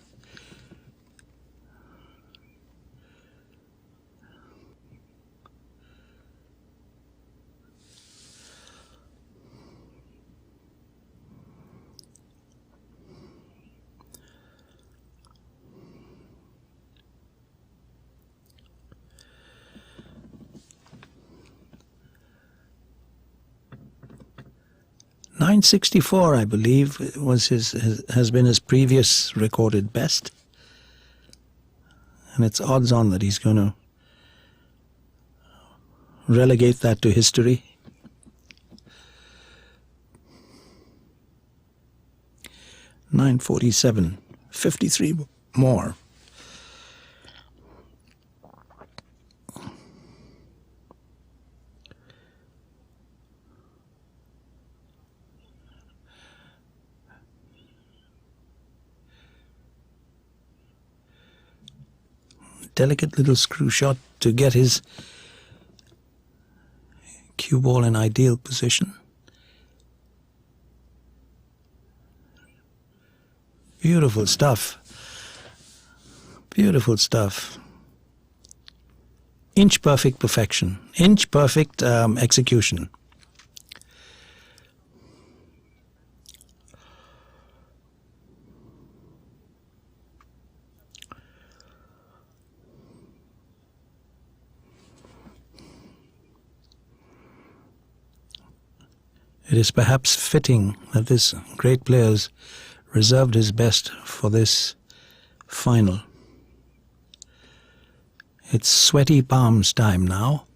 .964, I believe, has been his previous recorded best, and it's odds on that he's going to relegate that to history. .947, 53 more. Delicate little screw shot to get his cue ball in ideal position. Beautiful stuff. Beautiful stuff. Inch perfect perfection. Inch perfect execution. It is perhaps fitting that this great player's reserved his best for this final. It's sweaty palms time now.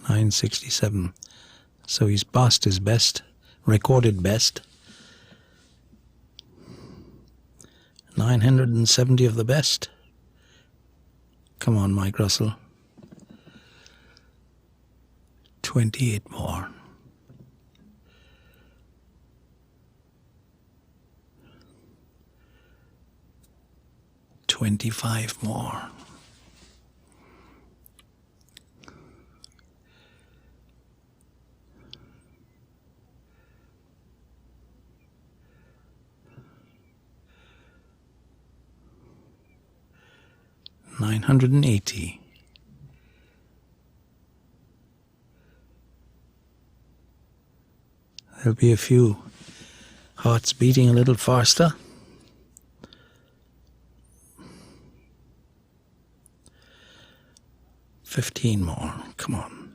.967. So he's passed his best, recorded best. 970 of the best. Come on, Mike Russell. 28 more. $25 more. $980. There'll be a few hearts beating a little faster. $15 more. Come on.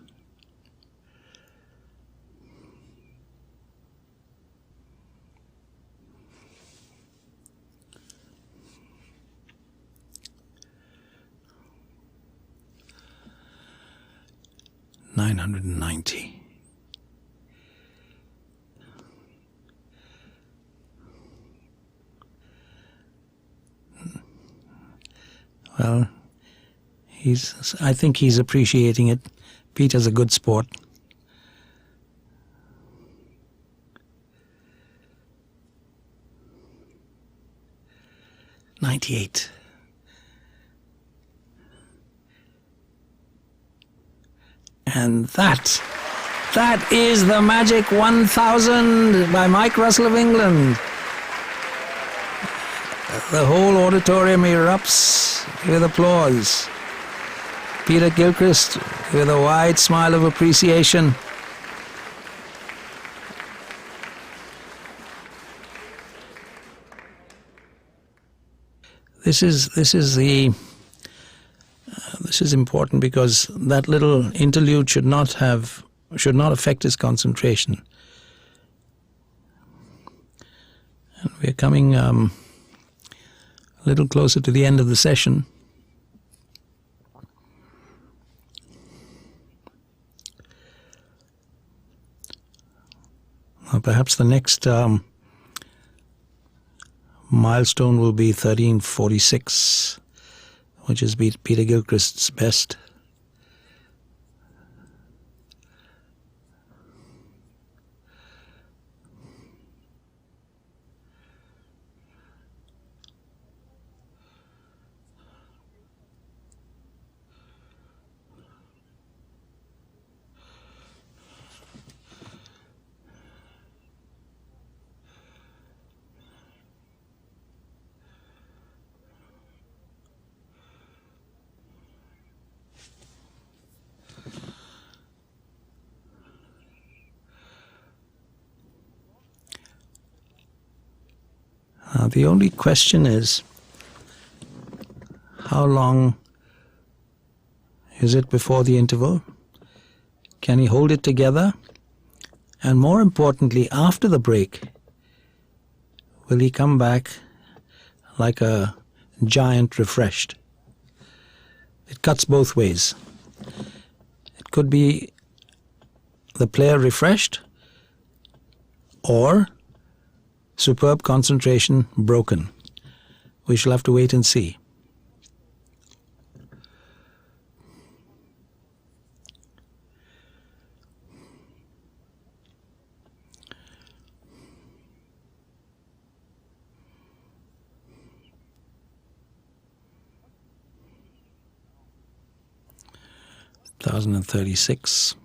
190. Well, I think he's appreciating it. Peter's a good sport. $98. And that is the magic 1,000 by Mike Russell of England. The whole auditorium erupts with applause. Peter Gilchrist with a wide smile of appreciation. This is important because that little interlude should not affect his concentration. And we're coming a little closer to the end of the session. Perhaps the next milestone will be 1346, which is Peter Gilchrist's best. The only question is, how long is it before the interval? Can he hold it together? And more importantly, after the break, will he come back like a giant refreshed? It cuts both ways. It could be the player refreshed or superb concentration broken. We shall have to wait and see. $1,036.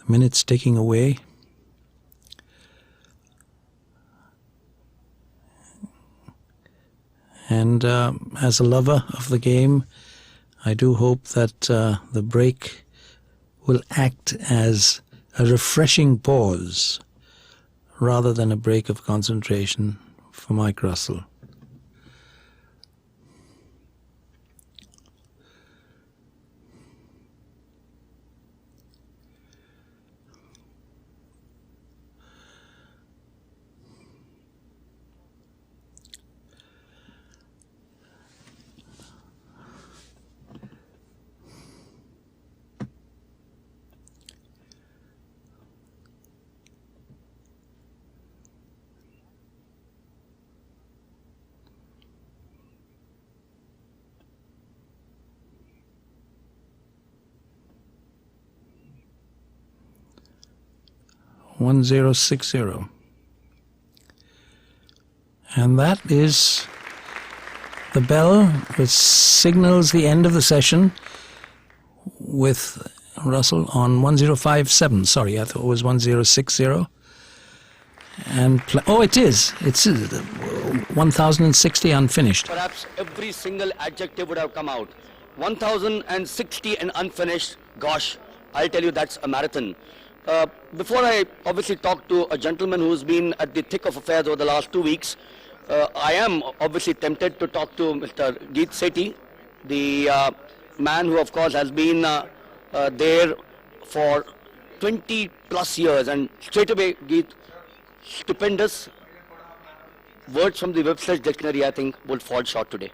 Minutes ticking away. And as a lover of the game, I do hope that the break will act as a refreshing pause rather than a break of concentration for Mike Russell. $1,060. And that is the bell which signals the end of the session with Russell on 1057. Sorry, I thought it was 1060. And it is. It's 1060 unfinished. Perhaps every single adjective would have come out. 1060 and unfinished. Gosh, I'll tell you, that's a marathon. Before I obviously talk to a gentleman who's been at the thick of affairs over the last 2 weeks, I am obviously tempted to talk to Mr. Geet Sethi, the man who of course has been there for 20 plus years, and straight away, Geet, stupendous words from the Webster's dictionary, I think, would fall short today.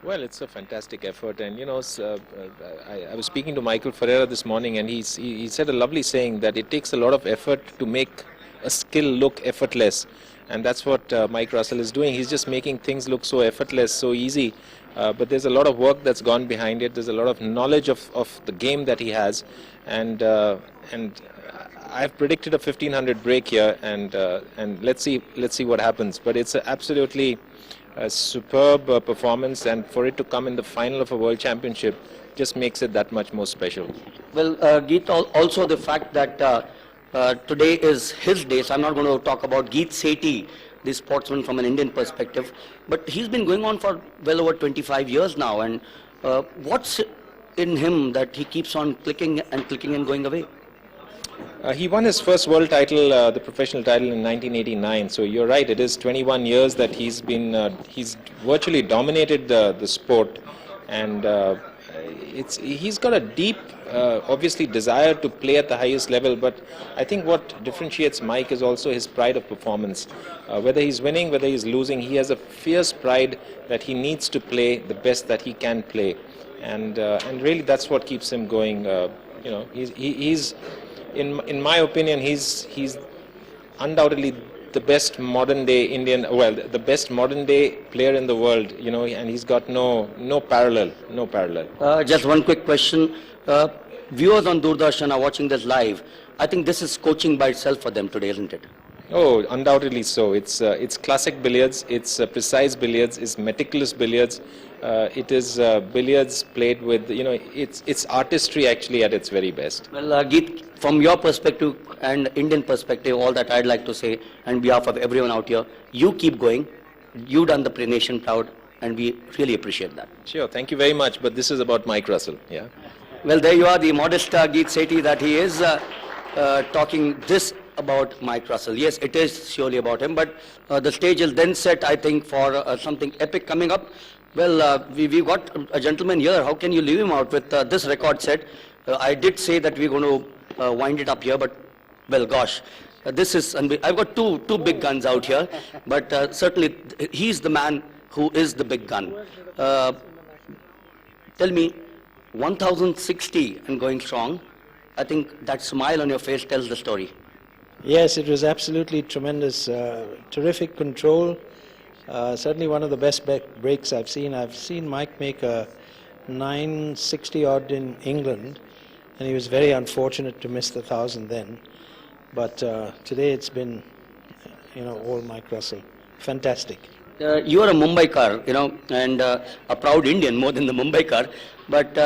Well, it's a fantastic effort, and you know, I was speaking to Michael Ferreira this morning, and he said a lovely saying that it takes a lot of effort to make a skill look effortless, and that's what Mike Russell is doing. He's just making things look so effortless, so easy, but there's a lot of work that's gone behind it. There's a lot of knowledge of the game that he has, and I've predicted a 1500 break here, and let's see what happens. But it's absolutely a superb performance, and for it to come in the final of a World Championship just makes it that much more special. Well, Geet, also the fact that today is his day, so I'm not going to talk about Geet Sethi, the sportsman from an Indian perspective, but he's been going on for well over 25 years now, and what's in him that he keeps on clicking and going away? He won his first world title, the professional title, in 1989. So you're right, it is 21 years that he's virtually dominated the sport, and he's got a deep, obviously, desire to play at the highest level. But I think what differentiates Mike is also his pride of performance. Whether he's winning, whether he's losing, he has a fierce pride that he needs to play the best that he can play, and really that's what keeps him going. He's in my opinion, he's undoubtedly the best modern day Indian, the best modern day player in the world, and he's got no parallel. Just one quick question. Viewers on Doordarshan are watching this live. I think this is coaching by itself for them today, isn't it? Oh, undoubtedly so. It's classic billiards, it's precise billiards, it's meticulous billiards. It is billiards played with, it's artistry actually at its very best. Well, Geet, from your perspective and Indian perspective, all that I'd like to say on behalf of everyone out here, you keep going. You've done the nation proud, and we really appreciate that. Sure, thank you very much, but this is about Mike Russell, yeah. Well, there you are, the modest Geet Sethi, that he is talking this about Mike Russell. Yes, it is surely about him, but the stage is then set, I think, for something epic coming up. Well, we've got a gentleman here. How can you leave him out with this record set? I did say that we're going to wind it up here, but, well, gosh, this is, I've got two big guns out here, but certainly he's the man who is the big gun. Tell me, 1060 and going strong, I think that smile on your face tells the story. Yes, it was absolutely tremendous, terrific control. Certainly one of the best breaks I've seen. I've seen Mike make a 960 odd in England, and he was very unfortunate to miss the 1000 then. But today it's been, all Mike Russell. Fantastic. You are a Mumbaikar, and a proud Indian more than the Mumbaikar. But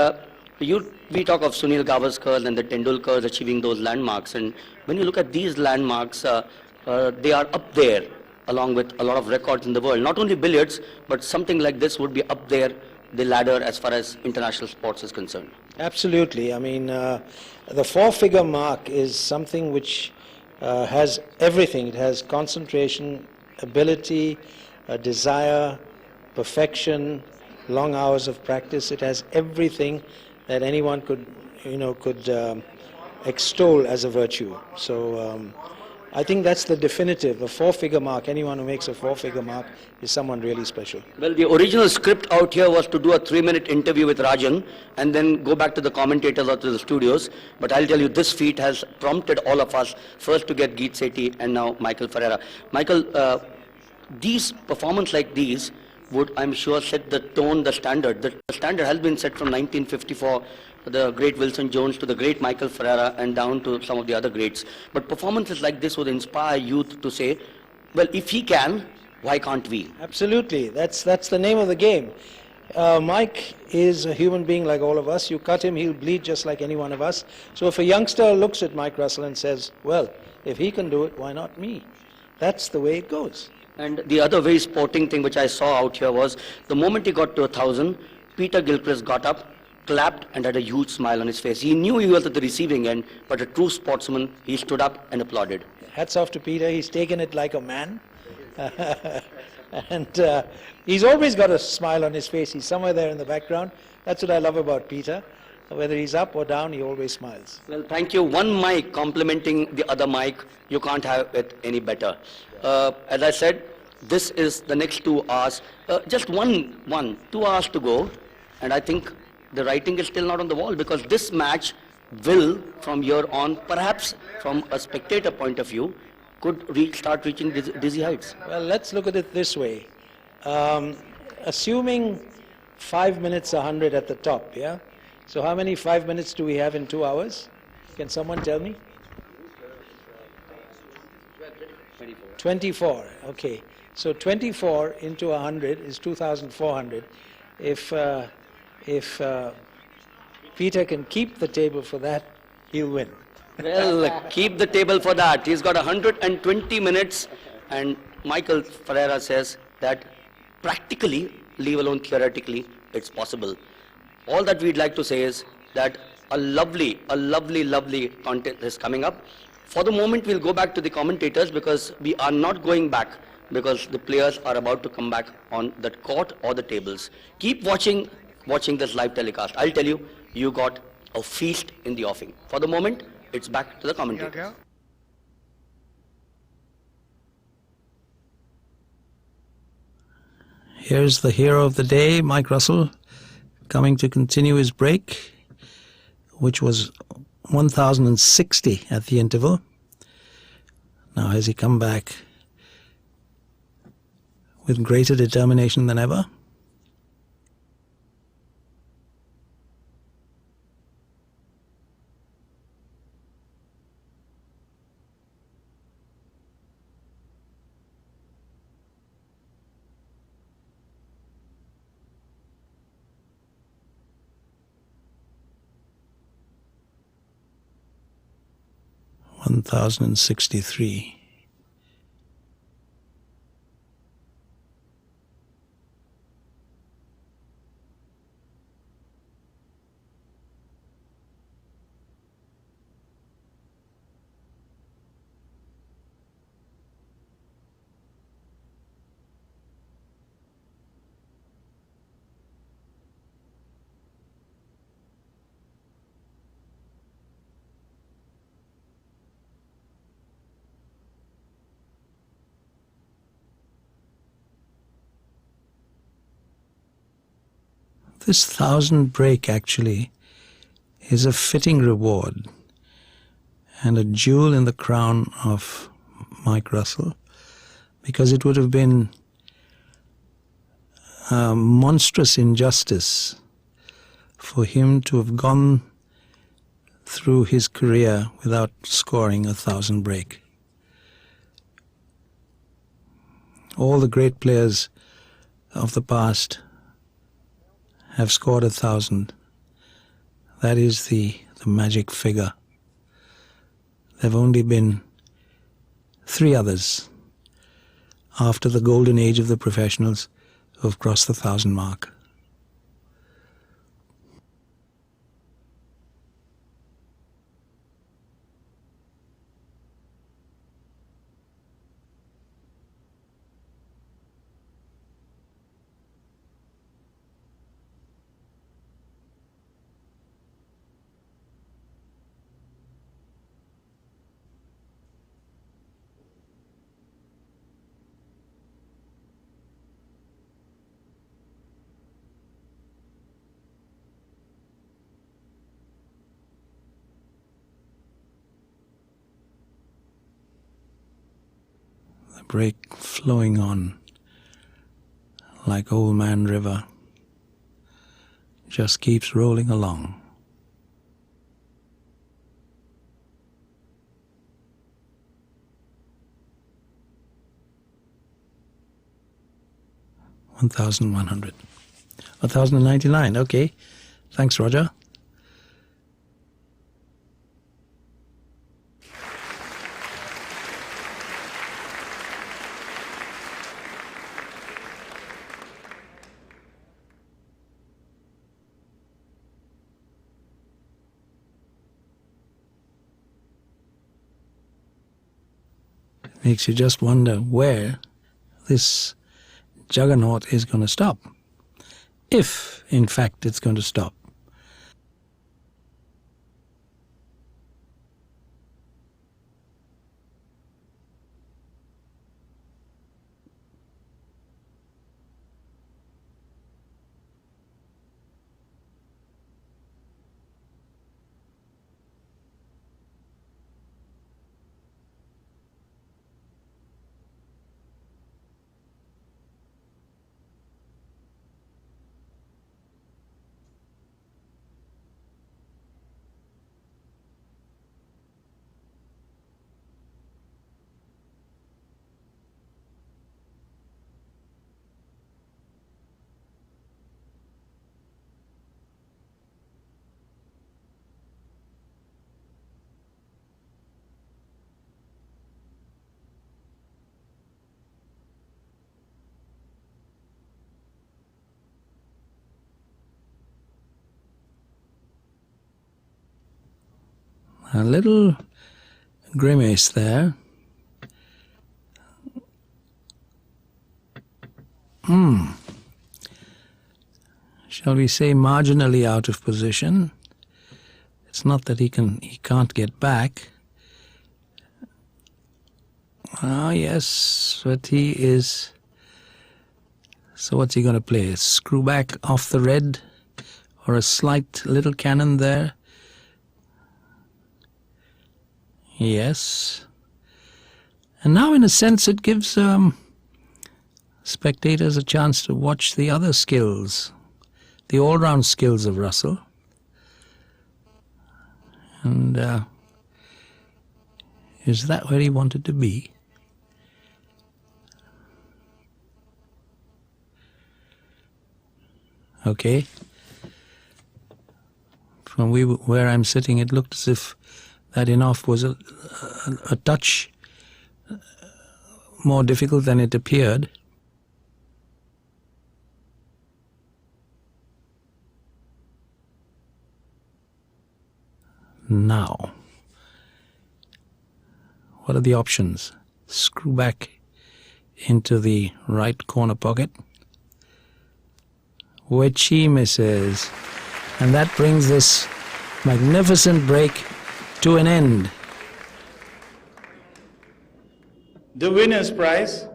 we talk of Sunil Gavaskar and the Tendulkars achieving those landmarks, and when you look at these landmarks, they are up there along with a lot of records in the world. Not only billiards, but something like this would be up there, the ladder, as far as international sports is concerned. Absolutely. I mean, the 4-figure mark is something which has everything. It has concentration, ability, desire, perfection, long hours of practice. It has everything that anyone could extol as a virtue. So I think that's the definitive, a 4-figure mark. Anyone who makes a 4-figure mark is someone really special. Well, the original script out here was to do a 3-minute interview with Rajan and then go back to the commentators or to the studios. But I'll tell you, this feat has prompted all of us first to get Geet Sethi and now Michael Ferreira. Michael, these performances like these would, I'm sure, set the tone, the standard. The standard has been set from 1954, the great Wilson Jones to the great Michael Ferreira and down to some of the other greats. But performances like this would inspire youth to say, well, if he can, why can't we? Absolutely. That's the name of the game. Mike is a human being like all of us. You cut him, he'll bleed just like any one of us. So if a youngster looks at Mike Russell and says, well, if he can do it, why not me? That's the way it goes. And the other very sporting thing which I saw out here was the moment he got to 1000, Peter Gilchrist got up, clapped and had a huge smile on his face. He knew he was at the receiving end, but a true sportsman, he stood up and applauded. Hats off to Peter. He's taken it like a man. And he's always got a smile on his face. He's somewhere there in the background. That's what I love about Peter. Whether he's up or down, he always smiles. Well, thank you. One mic complementing the other mic. You can't have it any better. As I said, this is the next 2 hours. Just 2 hours to go, and I think the writing is still not on the wall, because this match will, from here on, perhaps from a spectator point of view, could start reaching dizzy heights. Well, let's look at it this way. Assuming 5 minutes 100 at the top, yeah? So how many 5 minutes do we have in 2 hours? Can someone tell me? 24, okay. So 24 into 100 is 2,400. If Peter can keep the table for that, he'll win. Well, keep the table for that. He's got 120 minutes, and Michael Ferreira says that practically, leave alone theoretically, it's possible. All that we'd like to say is that a lovely content is coming up. For the moment, we'll go back to the commentators, because we are not going back, because the players are about to come back on the court or the tables. Keep watching this live telecast. I'll tell you, you got a feast in the offing. For the moment, it's back to the commentators. Here's the hero of the day, Mike Russell, coming to continue his break, which was 1,060 at the interval. Now has he come back with greater determination than ever? $1,063. This 1,000 break actually is a fitting reward and a jewel in the crown of Mike Russell, because it would have been a monstrous injustice for him to have gone through his career without scoring a 1,000 break. All the great players of the past have scored 1,000. That is the magic figure. There have only been 3 others after the golden age of the professionals who have crossed the 1,000 mark. The break flowing on like Old Man River just keeps rolling along. $1,100. 1,099, okay. Thanks, Roger. Makes you just wonder where this juggernaut is going to stop, if in fact it's going to stop. A little grimace there. Shall we say marginally out of position? It's not that he can't get back. Ah, yes, but he is. So what's he going to play? A screw back off the red, or a slight little cannon there? Yes. And now, in a sense, it gives spectators a chance to watch the other skills, the all-round skills of Russell. And is that where he wanted to be? Okay. From where I'm sitting, it looked as if that in-off was a touch more difficult than it appeared. Now, what are the options? Screw back into the right corner pocket, which he misses. And that brings this magnificent break to an end. The winner's prize,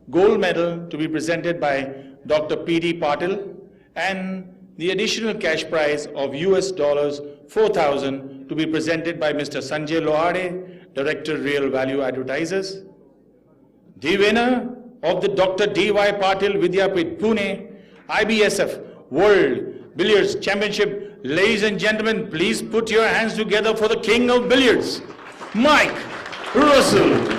gold medal to be presented by Dr. P.D. Patil, and the additional cash prize of US dollars 4,000 to be presented by Mr. Sanjay Lohade, Director Real Value Advertisers. The winner of the Dr. D.Y. Patil Vidyapit Pune IBSF World Billiards Championship. Ladies and gentlemen, please put your hands together for the King of Billiards, Mike Russell.